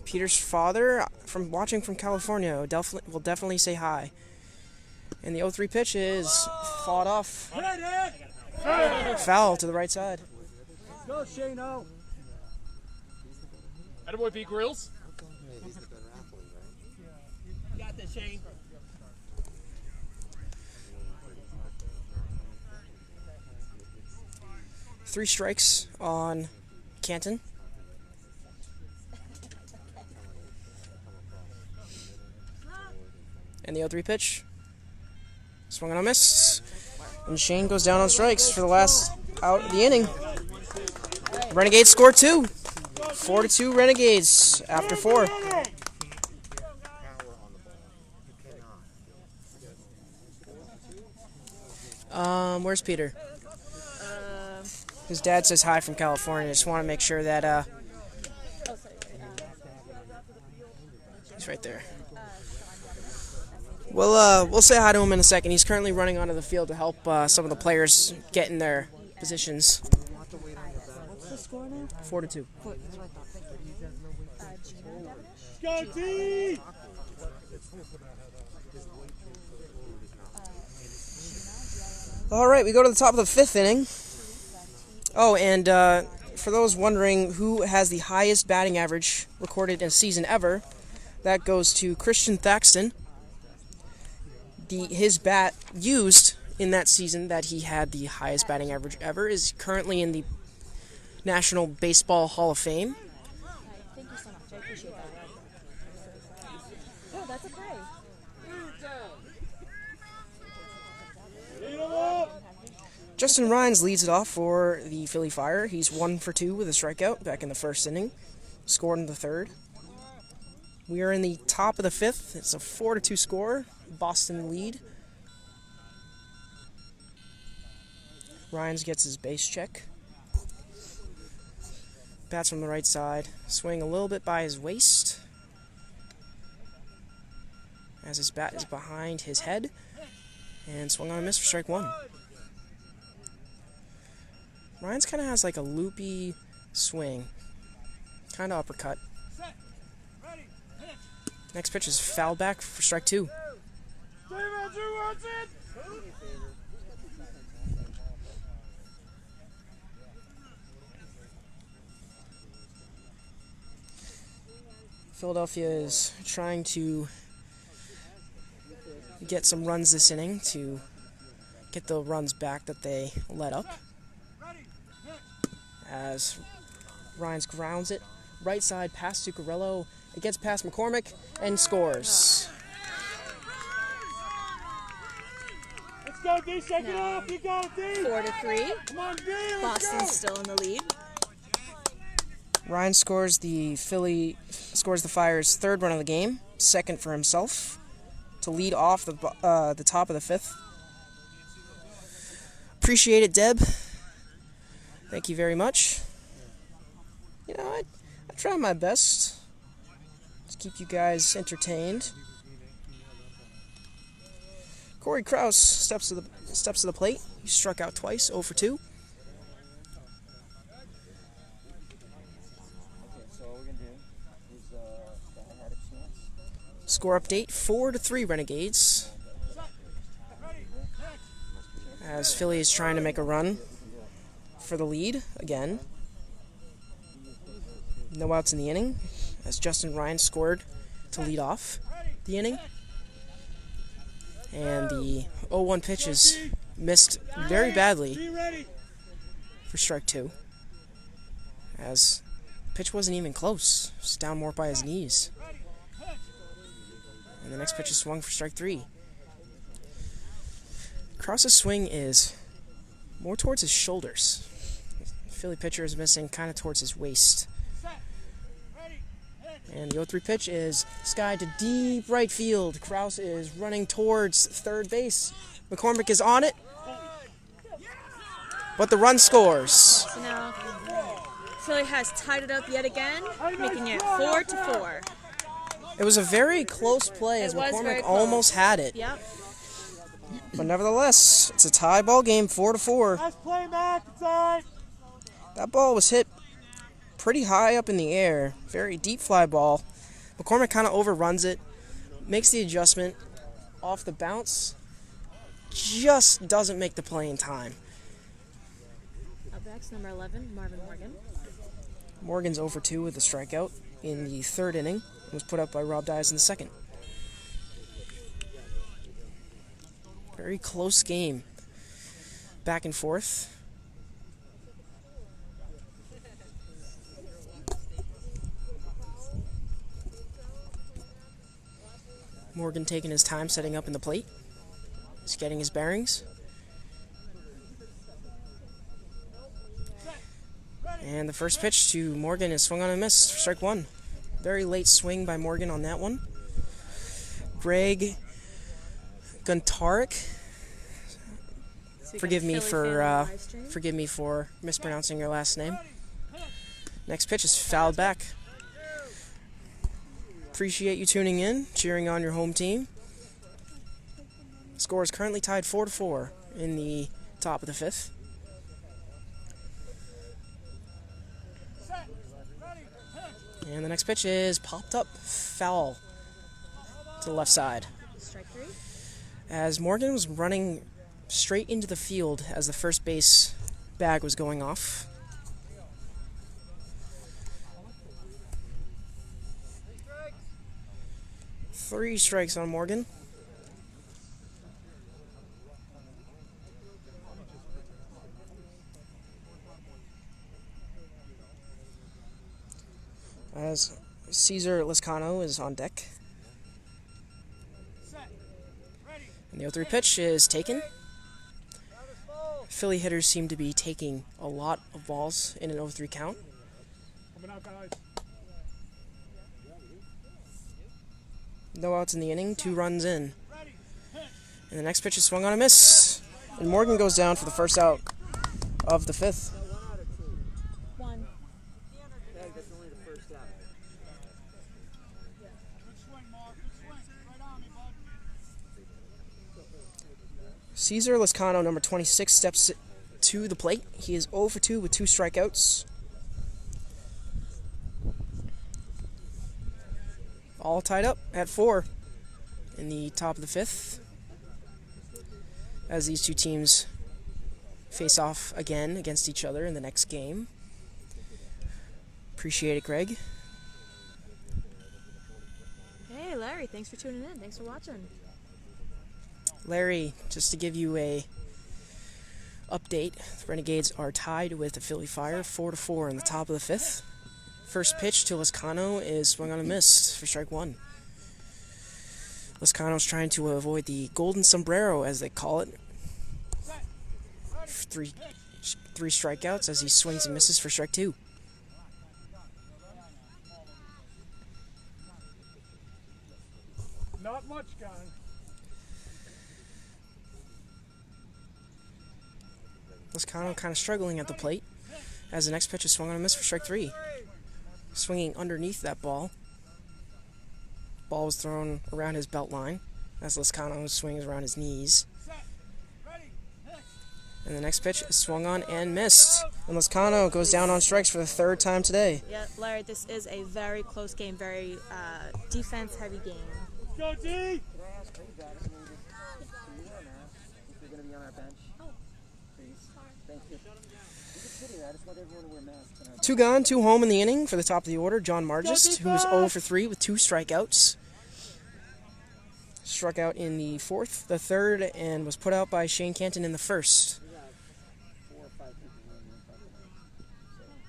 Peter's father, watching from California, will definitely say hi. And the 0-3 pitch is fought off. Foul to the right side. Go, Shane-O. Attaboy, Pete Grills. You got this, Shane. Three strikes on Canton. And the 0-3 pitch. Swung on a miss. And Shane goes down on strikes for the last out of the inning. Renegades score 2. 4-2 Renegades after 4. Where's Peter? His dad says hi from California. Just want to make sure that he's right there. We'll say hi to him in a second. He's currently running onto the field to help some of the players get in their positions. What's the score now? 4-2. Go team! All right, we go to the top of the 5th inning. Oh, and for those wondering who has the highest batting average recorded in a season ever, that goes to Christian Thaxton. His bat used in that season that he had the highest batting average ever is currently in the National Baseball Hall of Fame. Thank you so much. I appreciate that. Oh, that's okay. Justin Rhines leads it off for the Philly Fire. He's 1 for 2 with a strikeout back in the 1st inning. Scored in the 3rd. We are in the top of the 5th. It's a 4-2 score. Boston lead. Rhines gets his base check. Bats from the right side. Swing a little bit by his waist, as his bat is behind his head. And swung on a miss for strike 1. Rhines kind of has like a loopy swing. Kind of uppercut. Next pitch is fouled back for strike 2. Philadelphia is trying to get some runs this inning to get the runs back that they let up. As Rhines grounds it, right side past Zuccarello. It gets past McCormick and scores. Let's go, D. Shake it up. You got it, D. 4-3. Come on, D. Boston's still in the lead. Ryan scores the Fire's 3rd run of the game, 2nd for himself, to lead off the top of the 5th. Appreciate it, Deb. Thank you very much. You know, I try my best to keep you guys entertained. Corey Krause steps to the plate. He struck out twice, 0 for 2. Score update, 4-3 Renegades. As Philly is trying to make a run for the lead again. No outs in the inning, as Justin Rhines scored to lead off the inning. And the 0-1 pitch is missed very badly for strike 2. As the pitch wasn't even close. It was down more by his knees. And the next pitch is swung for strike 3. Krause's swing is more towards his shoulders. The Philly pitcher is missing kind of towards his waist. And the 0-3 pitch is skied to deep right field. Krause is running towards 3rd base. McCormick is on it, but the run scores. So now Philly has tied it up yet again, making it 4-4. It was a very close play as McCormick almost had it. Yep. But nevertheless, it's a tie ball game, 4-4. Let's play, Mac. It's all right. That ball was hit pretty high up in the air. Very deep fly ball. McCormick kind of overruns it, makes the adjustment off the bounce, just doesn't make the play in time. Up next, number 11, Marvin Morgan. Morgan's 0 for 2 with a strikeout in the 3rd inning. It was put up by Rob Dyes in the 2nd. Very close game. Back and forth. Morgan taking his time setting up in the plate. He's getting his bearings. And the first pitch to Morgan is swung on and missed for strike 1. Very late swing by Morgan on that one. Greg Guntarik. Forgive me for mispronouncing your last name. Next pitch is fouled back. Appreciate you tuning in, cheering on your home team. Score is currently tied 4-4 in the top of the fifth. And the next pitch is popped up, foul to the left side. Strike 3. As Morgan was running straight into the field as the first base bag was going off. Three strikes on Morgan. As Cesar Lascano is on deck. And the 0-3 pitch is taken. Philly hitters seem to be taking a lot of balls in an 0-3 count. Coming out, guys. No outs in the inning, 2 runs in. And the next pitch is swung on a miss. And Morgan goes down for the first out of the fifth. 1. That's only the first out. Cesar Lascano, number 26, steps to the plate. He is 0 for 2 with 2 strikeouts. All tied up at 4 in the top of the fifth. As these two teams face off again against each other in the next game. Appreciate it, Greg. Hey, Larry, thanks for tuning in. Thanks for watching. Larry, just to give you a update, the Renegades are tied with the Philly Fire 4-4 in the top of the fifth. First pitch to Lascano is swung on a miss for strike 1. Lascano's trying to avoid the golden sombrero, as they call it. Three strikeouts as he swings and misses for strike 2. Not much, guy. Lascano kind of struggling at the plate as the next pitch is swung on a miss for strike 3. Swinging underneath that ball. Ball was thrown around his belt line as Lascano swings around his knees. And the next pitch is swung on and missed. And Lascano goes down on strikes for the 3rd time today. Yeah, Larry, this is a very close game, very defense-heavy game. Go D! Can I ask you guys, if you're going to be on our bench? Please. Thank you. You can sit here. I just want everyone to wear masks. 2 gone, 2 home in the inning for the top of the order. John Margist, who's 0 for 3 with 2 strikeouts. Struck out in the 4th, the 3rd, and was put out by Shane Canton in the 1st. We got 4 or 5 people in the room.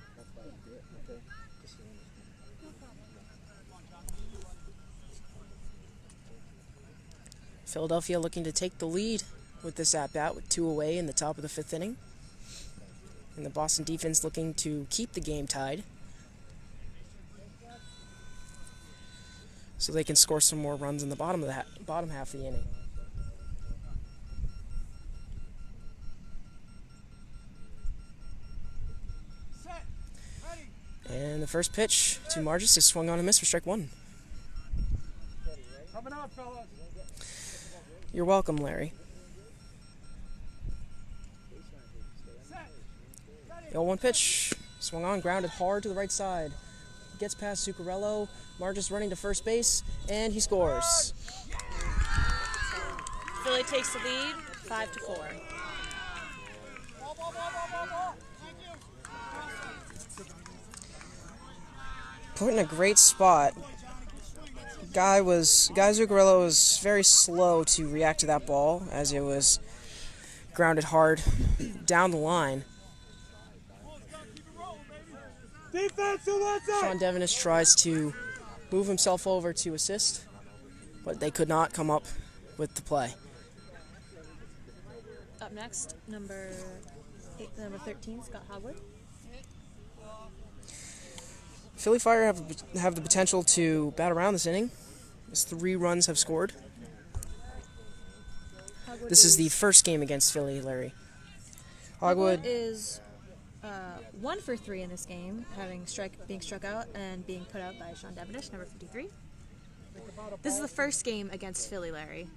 So that's why I do it. Okay. Just so you understand. Philadelphia looking to take the lead with this at-bat with 2 away in the top of the 5th inning. And the Boston defense looking to keep the game tied, so they can score some more runs in the bottom half of the inning. And the first pitch to Margis is swung on a miss for strike 1. Coming out, fellas. You're welcome, Larry. The 0-1 pitch, swung on, grounded hard to the right side. Gets past Zuccarello, Margis running to first base, and he scores. Philly takes the lead, 5-4. Put in a great spot. Guy Zuccarello was very slow to react to that ball as it was grounded hard down the line. Defense, who wants it? Sean Devenish tries to move himself over to assist, but they could not come up with the play. Up next, number 13, Scott Hogwood. Philly Fire have the potential to bat around this inning, as 3 runs have scored. Hogwood This is the first game against Philly, Larry. Hogwood Hogwood is 1 for 3 in this game, being struck out and being put out by Sean Devenish, number 53. This is the first game against Philly, Larry.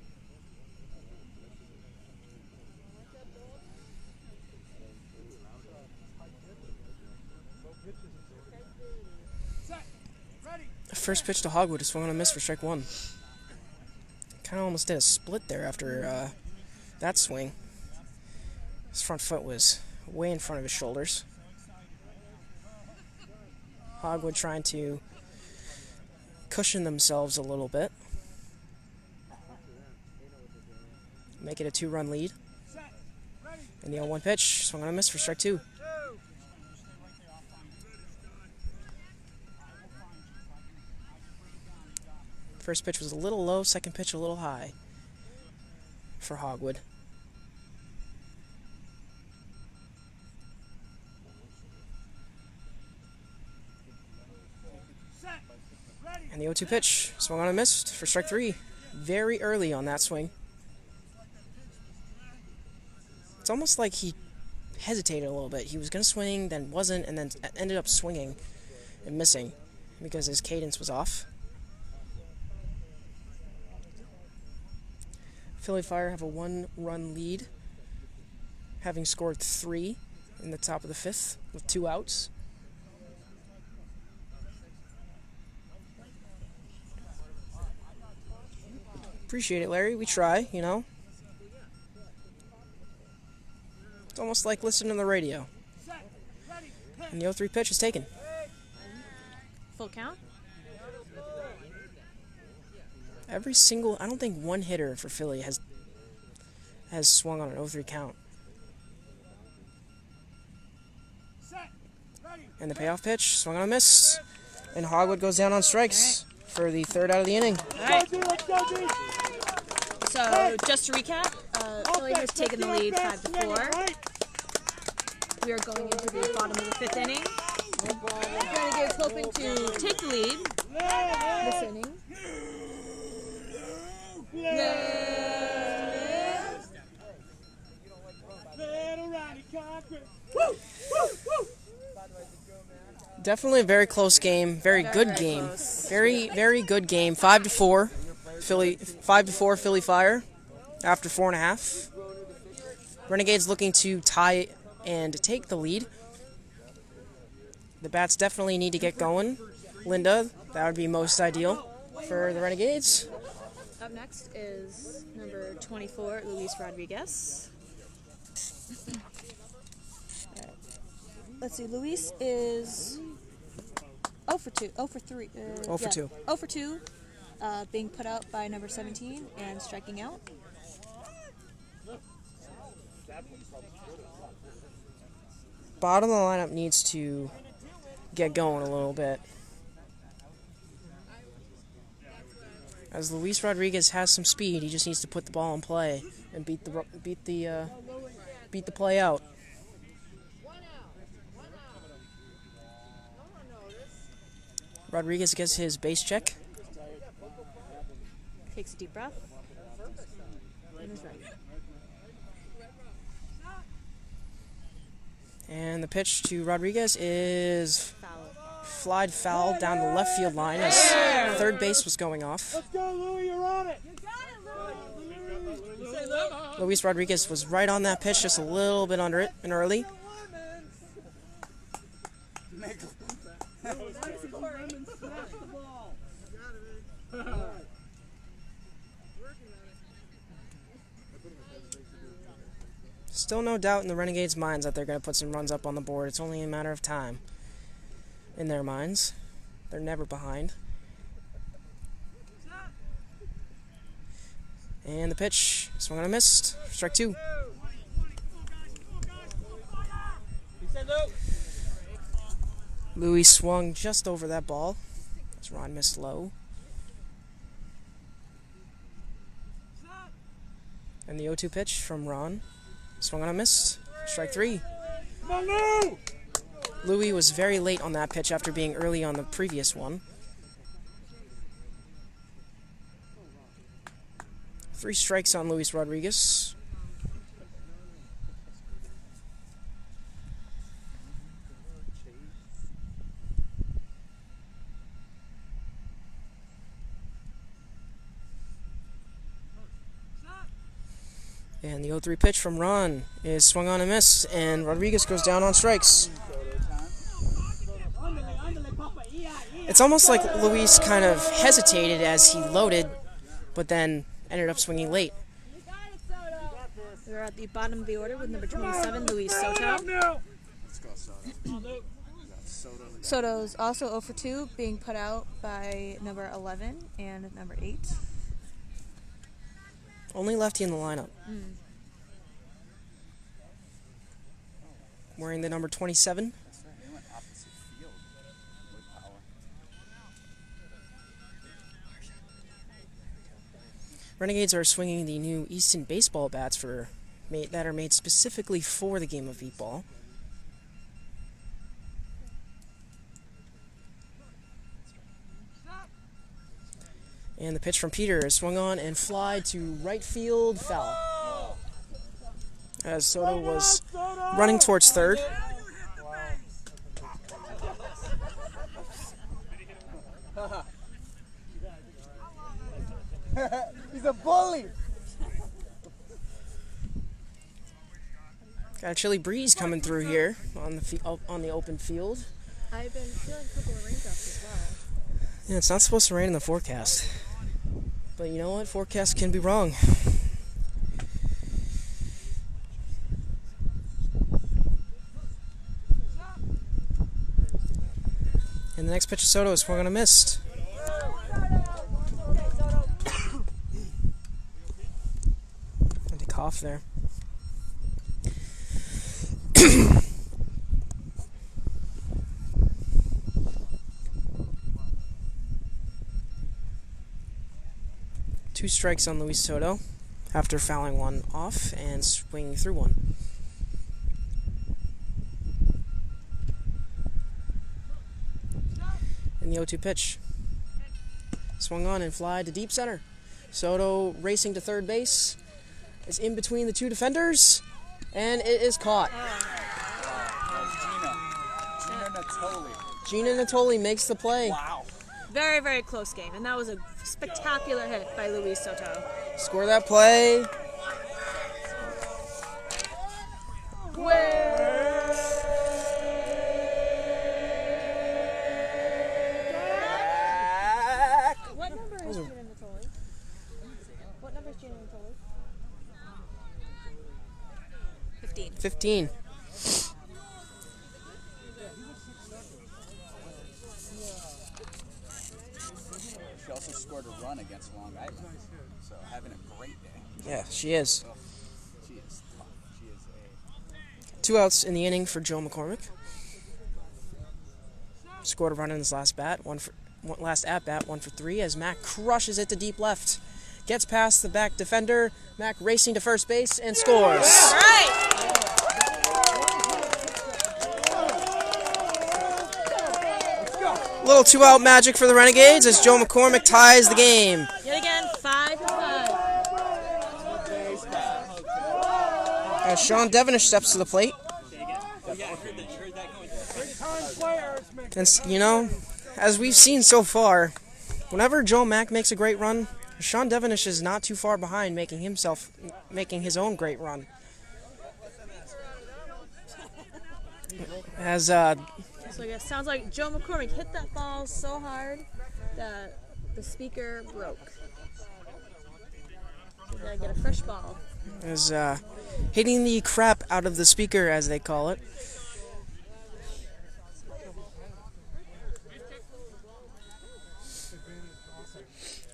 First pitch to Hogwood is swung on a miss for strike one. Kind of almost did a split there after that swing. His front foot was way in front of his shoulders. Hogwood trying to cushion themselves a little bit. Make it a 2-run lead. And the 0-1 pitch, swung on a miss for strike two. First pitch was a little low, second pitch a little high for Hogwood. And the 0-2 pitch, swung on and missed for strike three. Very early on that swing. It's almost like he hesitated a little bit. He was going to swing, then wasn't, and then ended up swinging and missing because his cadence was off. Philly Fire have a 1-run lead, having scored 3 in the top of the 5th with 2 outs. Appreciate it, Larry. We try, you know. It's almost like listening to the radio. And the 0-3 pitch is taken. Full count. Every single, I don't think one hitter for Philly has swung on an 0-3 count. And the payoff pitch, swung on a miss. And Hogwood goes down on strikes for the 3rd out of the inning. All right. So just to recap, Philly has taken the lead 5-4. We are going into the bottom of the 5th inning. Renegades hoping to take the lead this inning. Definitely a very close game, very good game. Very, very good game. 5-4, Philly 5-4 Philly Fire after 4.5. Renegades looking to tie and take the lead. The bats definitely need to get going. Linda, that would be most ideal for the Renegades. Up next is number 24, Luis Rodriguez. Let's see, Luis is 0 for 2, 0 for 3. 0 for 2. 0 for 2, being put out by number 17 and striking out. Bottom of the lineup needs to get going a little bit. As Luis Rodriguez has some speed, he just needs to put the ball in play and beat the play out. Rodriguez gets his base check. Takes a deep breath. And is ready. And the pitch to Rodriguez is Foul. flied foul down the left field line as third base was going off. Let's go, Louie, you're on it. Luis Rodriguez was right on that pitch, just a little bit under it and early. Still no doubt in the Renegades' minds that they're going to put some runs up on the board. It's only a matter of time in their minds. They're never behind. And the pitch, swung on a missed. Strike two. Louis swung just over that ball as Ron missed low. And the 0-2 pitch from Ron. Swung on a miss. Strike three. Louis was very late on that pitch after being early on the previous one. 3 strikes on Luis Rodriguez. And the 0-3 pitch from Ron is swung on and missed, and Rodriguez goes down on strikes. It's almost like Luis kind of hesitated as he loaded, but then ended up swinging late. We're at the bottom of the order with number 27, Luis Soto. Let's go, Soto. Soto's also 0 for 2, being put out by number 11 and number 8. Only lefty in the lineup. Wearing the number 27. They went opposite field with power. Renegades are swinging the new Easton baseball bats that are made specifically for the game of beatball. And the pitch from Peter is swung on and fly to right field, foul. As Soto was running towards third. He's a bully. Got a chilly breeze coming through here on the open field. I've been feeling a couple of raindrops as well. Yeah, it's not supposed to rain in the forecast. But you know what? Forecasts can be wrong. And the next pitch of Soto is swung on a missed. Had to cough there. Two strikes on Luis Soto after fouling one off and swinging through one. And the 0-2 pitch. Swung on and fly to deep center. Soto racing to third base. Is in between the two defenders. And it is caught. Gina Natoli makes the play. Wow. Very, very close game, and that was a spectacular hit by Luis Soto. Score that play. What number is Gina Natoli? What number is Gina Natoli? 15. 15. She also scored a run against Long Island, so having a great day. Yeah, she is. She is tough. She is a... 2 outs in the inning for Joe McCormick. Scored a run in his last last at bat, 1 for 3, as Mac crushes it to deep left. Gets past the back defender. Mac racing to first base and scores. Right. Little 2-out magic for the Renegades as Joe McCormick ties the game. Yet again, 5 for 5. As Sean Devenish steps to the plate. And, you know, as we've seen so far, whenever Joe Mack makes a great run, Sean Devenish is not too far behind making his own great run. As So it sounds like Joe McCormick hit that ball so hard that the speaker broke. We gotta get a fresh ball. is hitting the crap out of the speaker, as they call it.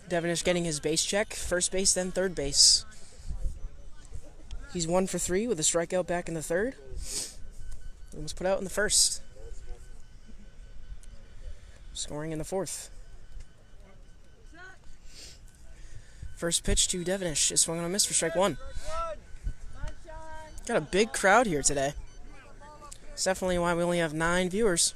Devenish getting his base check, first base, then third base. He's 1 for 3 with a strikeout back in the third. And was put out in the first. Scoring in the fourth. First pitch to Devenish is swung on a miss for strike one. Got a big crowd here today. That's definitely why we only have 9 viewers.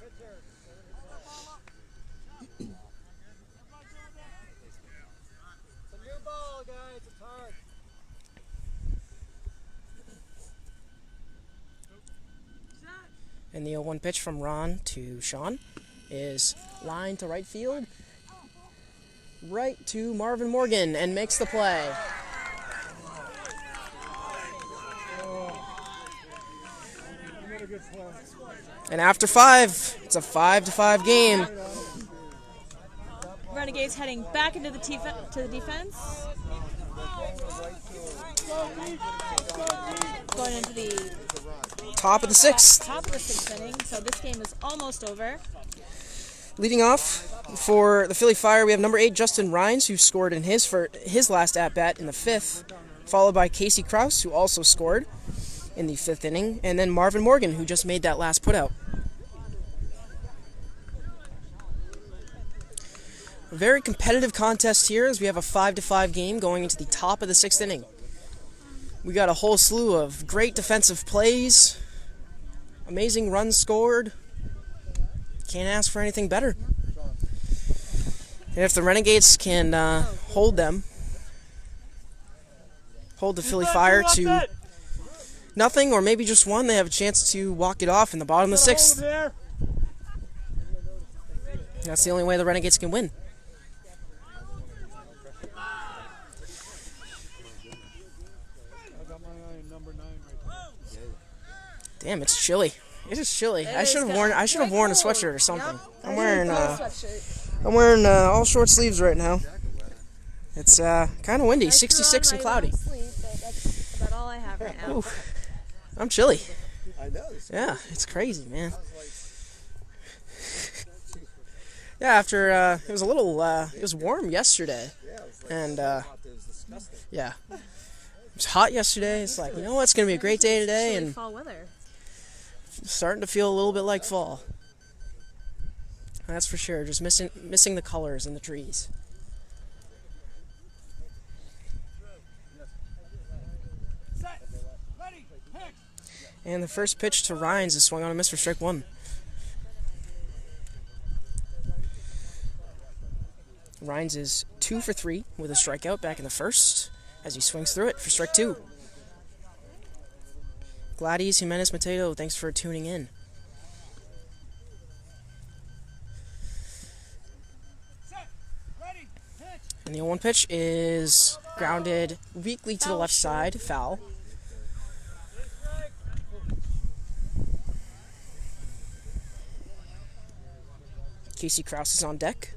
And the 0-1 pitch from Ron to Sean is lined to right field. Right to Marvin Morgan and makes the play. And after 5, it's a 5-5 game. Renegades heading back into the defense. Going into the Top of the 6th. top of the 6th inning, so this game is almost over. Leading off for the Philly Fire, we have number 8, Justin Rhines, who scored in his last at-bat in the 5th, followed by Casey Krause, who also scored in the 5th inning, and then Marvin Morgan, who just made that last putout. A very competitive contest here as we have a 5-5 game going into the top of the 6th inning. We got a whole slew of great defensive plays, amazing runs scored. Can't ask for anything better. And if the Renegades can hold the Philly Fire to nothing or maybe just one, they have a chance to walk it off in the bottom of the 6th. That's the only way the Renegades can win. Damn, it's chilly. It is chilly. I should have worn a sweatshirt or something. I'm wearing all short sleeves right now. It's kind of windy, 66 and cloudy. That's about all I have right now. Ooh, I'm chilly. Yeah, it's crazy, man. Yeah, after it was a little it was warm yesterday, and yeah, it was hot yesterday. It's like, you know what, it's gonna be a great day today, and Fall weather. starting to feel a little bit like fall. That's for sure. Just missing the colors in the trees. And the first pitch to Rhines is swung on a miss for strike 1. Rhines is 2 for 3 with a strikeout back in the first as he swings through it for strike 2. Gladys Jimenez Mateo, thanks for tuning in. And the 0-1 pitch is grounded weakly to the left side, foul. Casey Krause is on deck.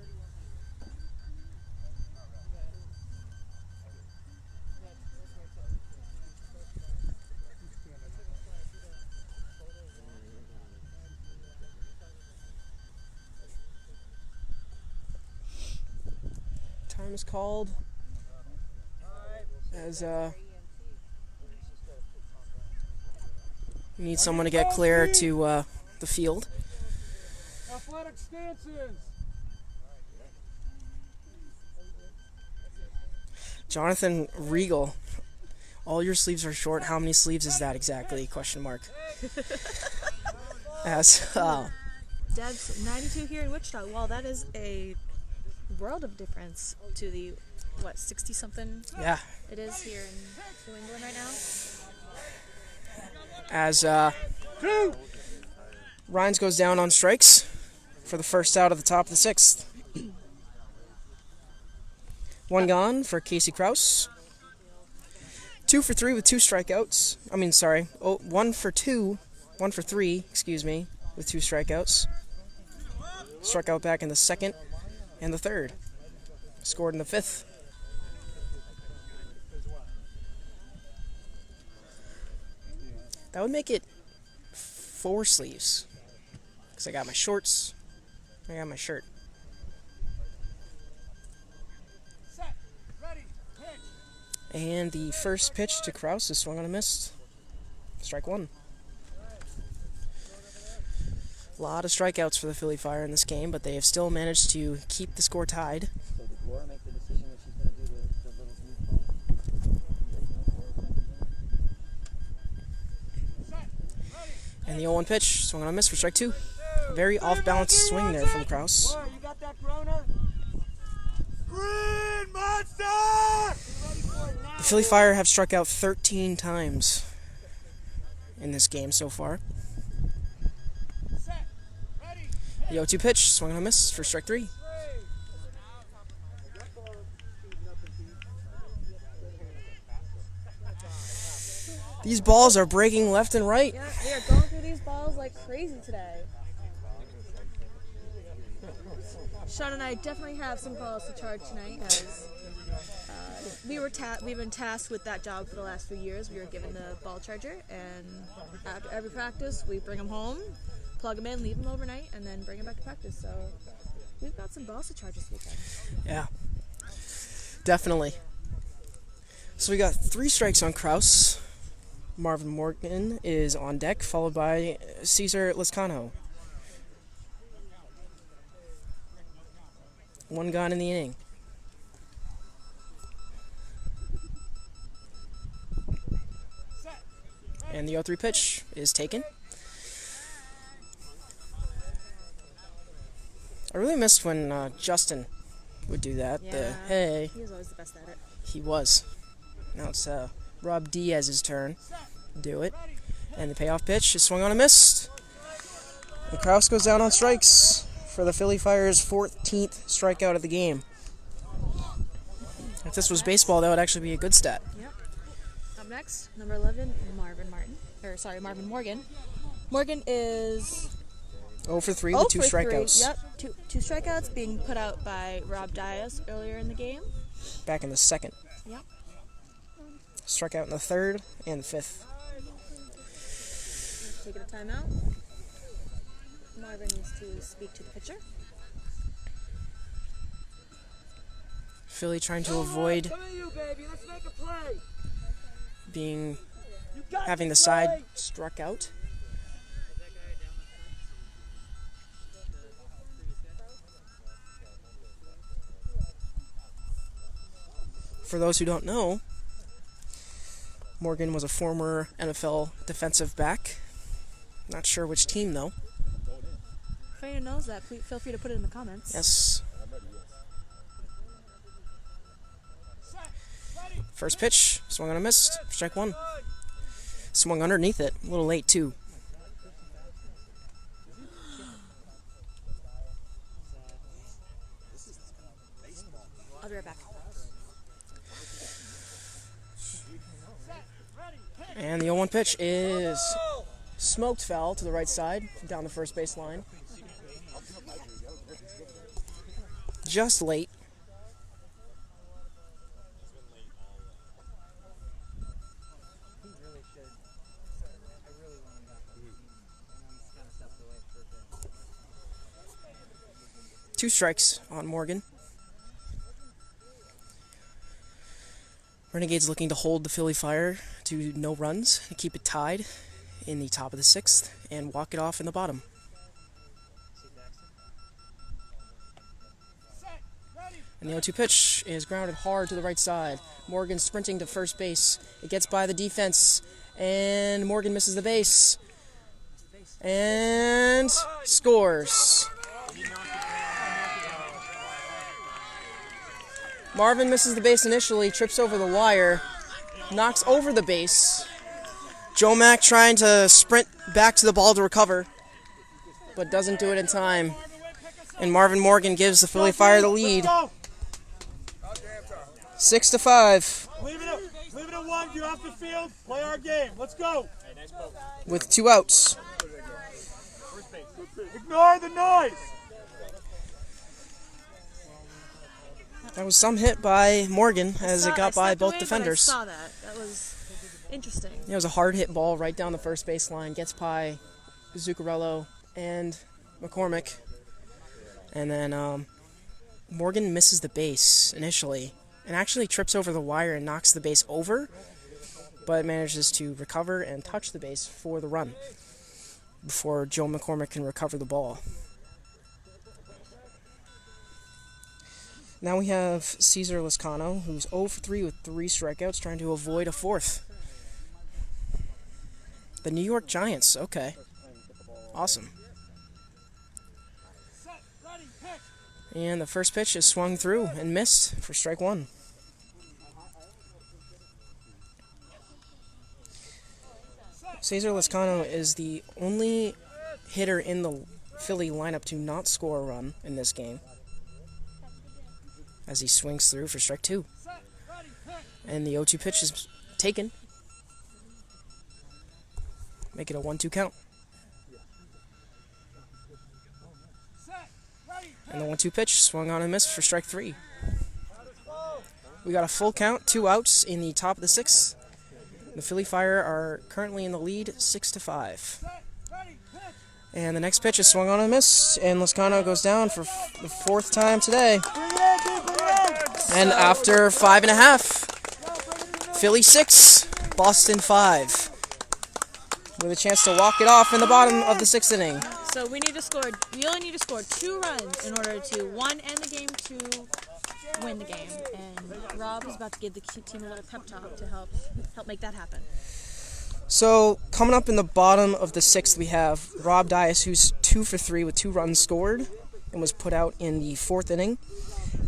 Time is called as we need someone to get clear to the field. Athletic stances. Jonathan Regal, all your sleeves are short. How many sleeves is that exactly? Question mark. As Deb's 92 here in Wichita. Well, that is a world of difference to the 60-something yeah, it is here in New England right now. as Rhines goes down on strikes for the first out of the top of the 6th. 1 gone for Casey Krause. 2 for 3 with 2 strikeouts. 1 for 3, with 2 strikeouts. Struck out back in the 2nd and the 3rd. Scored in the 5th. That would make it 4 sleeves. Because I got my shorts, I got my shirt. And the first pitch to Krause is swung on a miss. Strike 1. A lot of strikeouts for the Philly Fire in this game, but they have still managed to keep the score tied. So did Laura make the decision that she's going to do the little smooth And the 0-1 pitch, swung on a miss for strike 2. A very off-balance swing there from Krause. You got that Corona? Green Monster! The Philly Fire have struck out 13 times in this game so far. The 0-2 pitch, swung on a miss for strike 3. These balls are breaking left and right. Yeah, we are going through these balls like crazy today. Sean and I definitely have some balls to charge tonight, as we've been tasked with that job for the last few years. We were given the ball charger, and after every practice, we bring them home, plug them in, leave them overnight, and then bring them back to practice. So we've got some balls to charge this weekend. Yeah, definitely. So we got 3 strikes on Kraus. Marvin Morgan is on deck, followed by Cesar Lascano. 1 gone in the inning. And the 0-3 pitch is taken. I really missed when Justin would do that. Yeah, hey. he was always the best at it. He was. Now it's Rob Diaz's turn to do it. And the payoff pitch is swung on and missed. And Kraus goes down on strikes for the Philly Fire's 14th strikeout of the game. If this was baseball, that would actually be a good stat. Yep. Up next, number 11, Marvin Morgan. Morgan is 0 for 3 with 2 strikeouts. Yep, two strikeouts being put out by Rob Diaz earlier in the game. Back in the 2nd. Yep. Struck out in the 3rd and the 5th. Taking a timeout. Marvin needs to speak to the pitcher. Philly trying to avoid having the side struck out. For those who don't know, Morgan was a former NFL defensive back. Not sure which team, though. If anyone knows that, please feel free to put it in the comments. Yes. First pitch, swung on a miss, strike 1. Swung underneath it, a little late, too. I'll be right back. And the 0-1 pitch is smoked foul to the right side, down the first base line. Just late. Two strikes on Morgan. Renegades looking to hold the Philly Fire to no runs, to keep it tied in the top of the 6th, and walk it off in the bottom. And the 0-2 pitch is grounded hard to the right side. Morgan sprinting to first base. It gets by the defense, and Morgan misses the base. And scores. Marvin misses the base initially, trips over the wire, knocks over the base. Joe Mack trying to sprint back to the ball to recover, but doesn't do it in time. And Marvin Morgan gives the Philly Fire the lead. 6-5. Leave it at 1, get off the field, play our game. Let's go. With 2 outs. Ignore the noise. That was some hit by Morgan as it got by both defenders. I saw that. That was interesting. It was a hard hit ball right down the first base line. Gets by Zuccarello and McCormick. And then Morgan misses the base initially and actually trips over the wire and knocks the base over, but manages to recover and touch the base for the run before Joe McCormick can recover the ball. Now we have Cesar Lascano, who's 0 for 3 with 3 strikeouts, trying to avoid a 4th. The New York Giants, okay. Awesome. And the first pitch is swung through and missed for strike 1. Cesar Lascano is the only hitter in the Philly lineup to not score a run in this game, as he swings through for strike 2. And the 0-2 pitch is taken. make it a 1-2 count. And the 1-2 pitch swung on and missed for strike 3. We got a full count, 2 outs in the top of the 6th. The Philly Fire are currently in the lead 6-5. And the next pitch is swung on and missed, and Lascano goes down for the 4th time today. And after 5.5, Philly 6, Boston 5. With a chance to walk it off in the bottom of the 6th inning. So we only need to score 2 runs in order to 1, end the game, 2, win the game. And Rob is about to give the team a little pep talk to help make that happen. So coming up in the bottom of the 6th, we have Rob Dias, who's 2 for 3 with 2 runs scored and was put out in the 4th inning.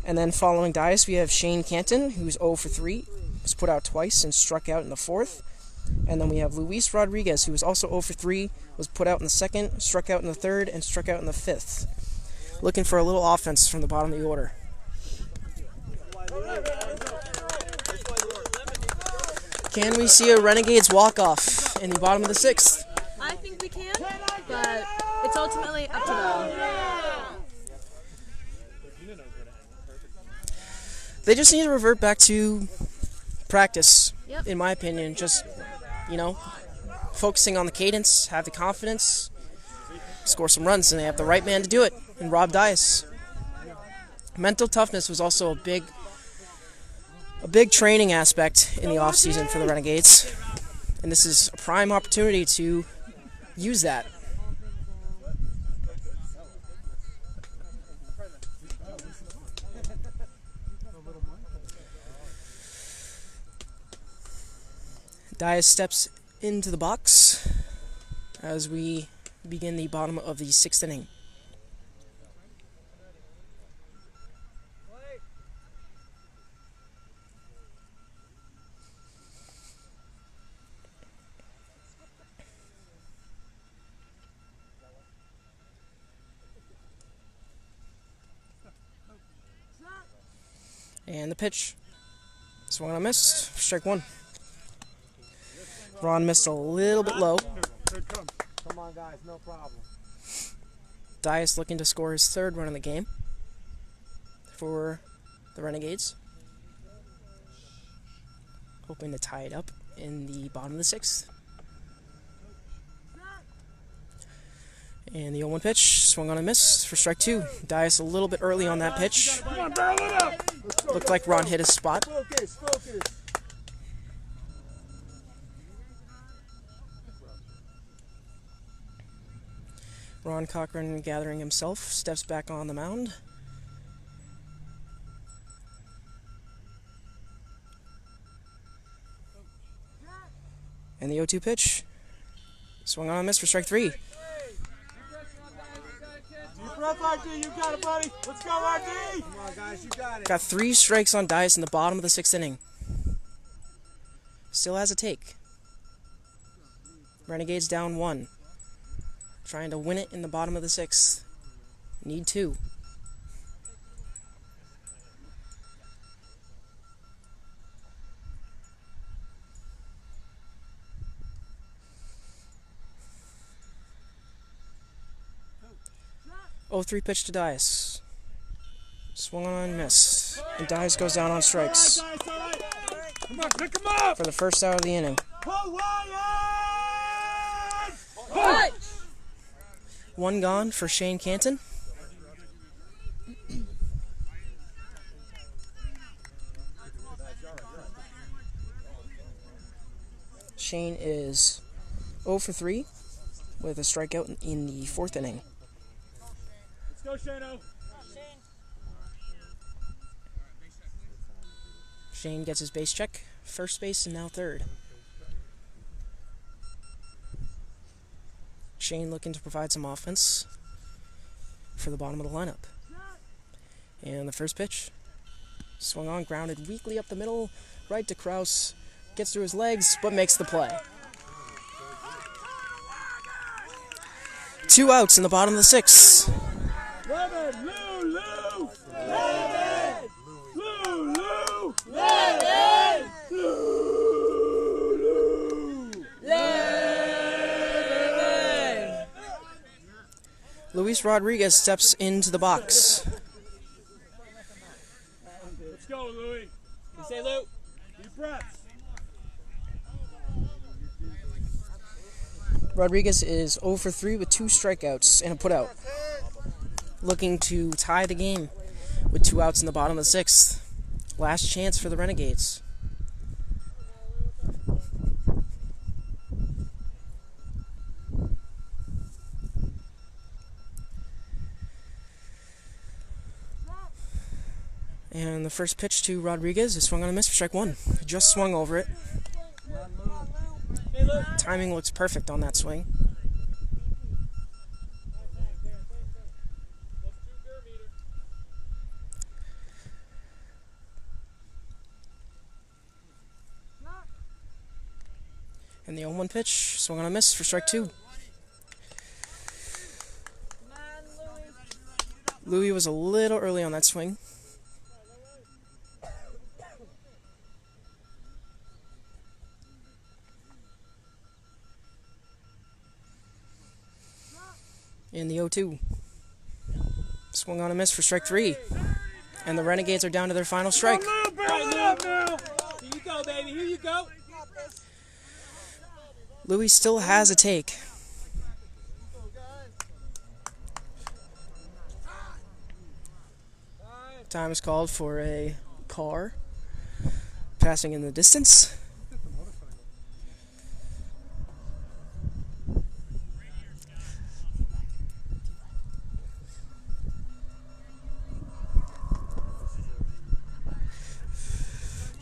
And then following Dias, we have Shane Canton, who's 0 for 3, was put out twice and struck out in the 4th. And then we have Luis Rodriguez, who was also 0 for 3, was put out in the 2nd, struck out in the 3rd, and struck out in the 5th. Looking for a little offense from the bottom of the order. Can we see a Renegades walk-off in the bottom of the 6th? I think we can, but it's ultimately up to them. They just need to revert back to practice, Yep. in my opinion. Just, focusing on the cadence, have the confidence, score some runs, and they have the right man to do it, in Rob Dias. Mental toughness was also a big training aspect in the offseason for the Renegades, and this is a prime opportunity to use that. Dias steps into the box as we begin the bottom of the 6th inning. And the pitch. Swung on a miss. Strike 1. Ron missed a little bit low. Come on, guys, no problem. Dias looking to score his 3rd run in the game for the Renegades. Hoping to tie it up in the bottom of the 6th. And the 0-1 pitch, swung on a miss for strike 2. Dias a little bit early on that pitch. Come on, barrel it up. Looked like Ron hit his spot. Focus. Ron Cochran, gathering himself, steps back on the mound. And the 0-2 pitch, swung on a miss for strike 3. RD, you got it, buddy. Let's go, RD. Come on, guys, you got it. Got 3 strikes on Dias in the bottom of the 6th inning. Still has a take. Renegades down 1. Trying to win it in the bottom of the 6th. Need 2. Oh, 3 pitch to Dias. Swung on and missed. And Dias goes down on strikes Come on, pick him up. for the first out of the inning. Hawaiian! 1 gone for Shane Canton. Shane is 0 for 3 with a strikeout in the 4th inning. Let's go, Shano. Shane gets his base check, first base and now 3rd. Shane looking to provide some offense for the bottom of the lineup. And the first pitch, swung on, grounded weakly up the middle, right to Kraus, gets through his legs, but makes the play. 2 outs in the bottom of the 6th. Levin, Lou! Levin! Lou! Levin! Lou! Levin! Luis Rodriguez steps into the box. Let's go, Louis. You say, Lou? Deep breaths. Rodriguez is 0 for 3 with 2 strikeouts and a putout. Looking to tie the game with 2 outs in the bottom of the 6th. Last chance for the Renegades. And the first pitch to Rodriguez is swung on a miss for strike 1. Just swung over it. Timing looks perfect on that swing. And the 0-1 pitch, swung on a miss for strike 2. Louis was a little early on that swing. In the 0-2. Swung on a miss for strike 3. And the Renegades are down to their final strike. Here you go, baby. Here you go. Louis still has a take. Time is called for a car passing in the distance.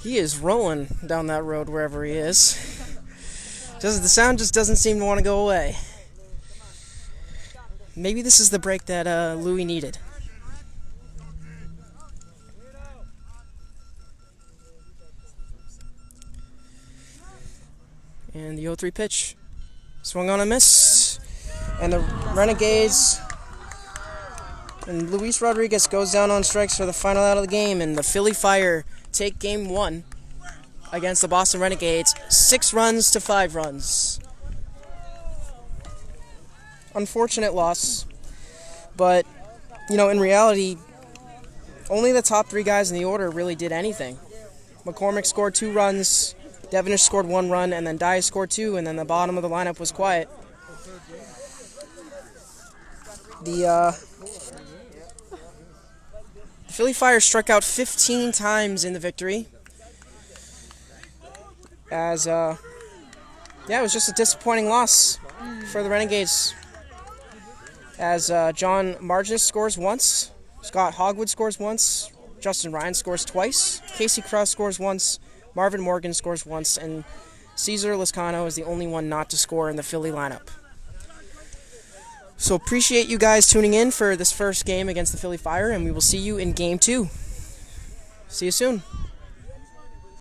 He is rolling down that road wherever he is. The sound just doesn't seem to want to go away. Maybe this is the break that Louis needed. And the 0-3 pitch. Swung on a miss. And the Renegades and Luis Rodriguez goes down on strikes for the final out of the game. And the Philly Fire take game 1 against the Boston Renegades, 6 runs to 5 runs. Unfortunate loss, but in reality, only the top 3 guys in the order really did anything. McCormick scored 2 runs, Devenish scored 1 run, and then Dye scored 2, and then the bottom of the lineup was quiet. The Philly Fire struck out 15 times in the victory. As, it was just a disappointing loss for the Renegades. As John Marginus scores once, Scott Hogwood scores once, Justin Ryan scores twice, Casey Krause scores once, Marvin Morgan scores once, and Cesar Lascano is the only one not to score in the Philly lineup. So appreciate you guys tuning in for this first game against the Philly Fire, and we will see you in game 2. See you soon.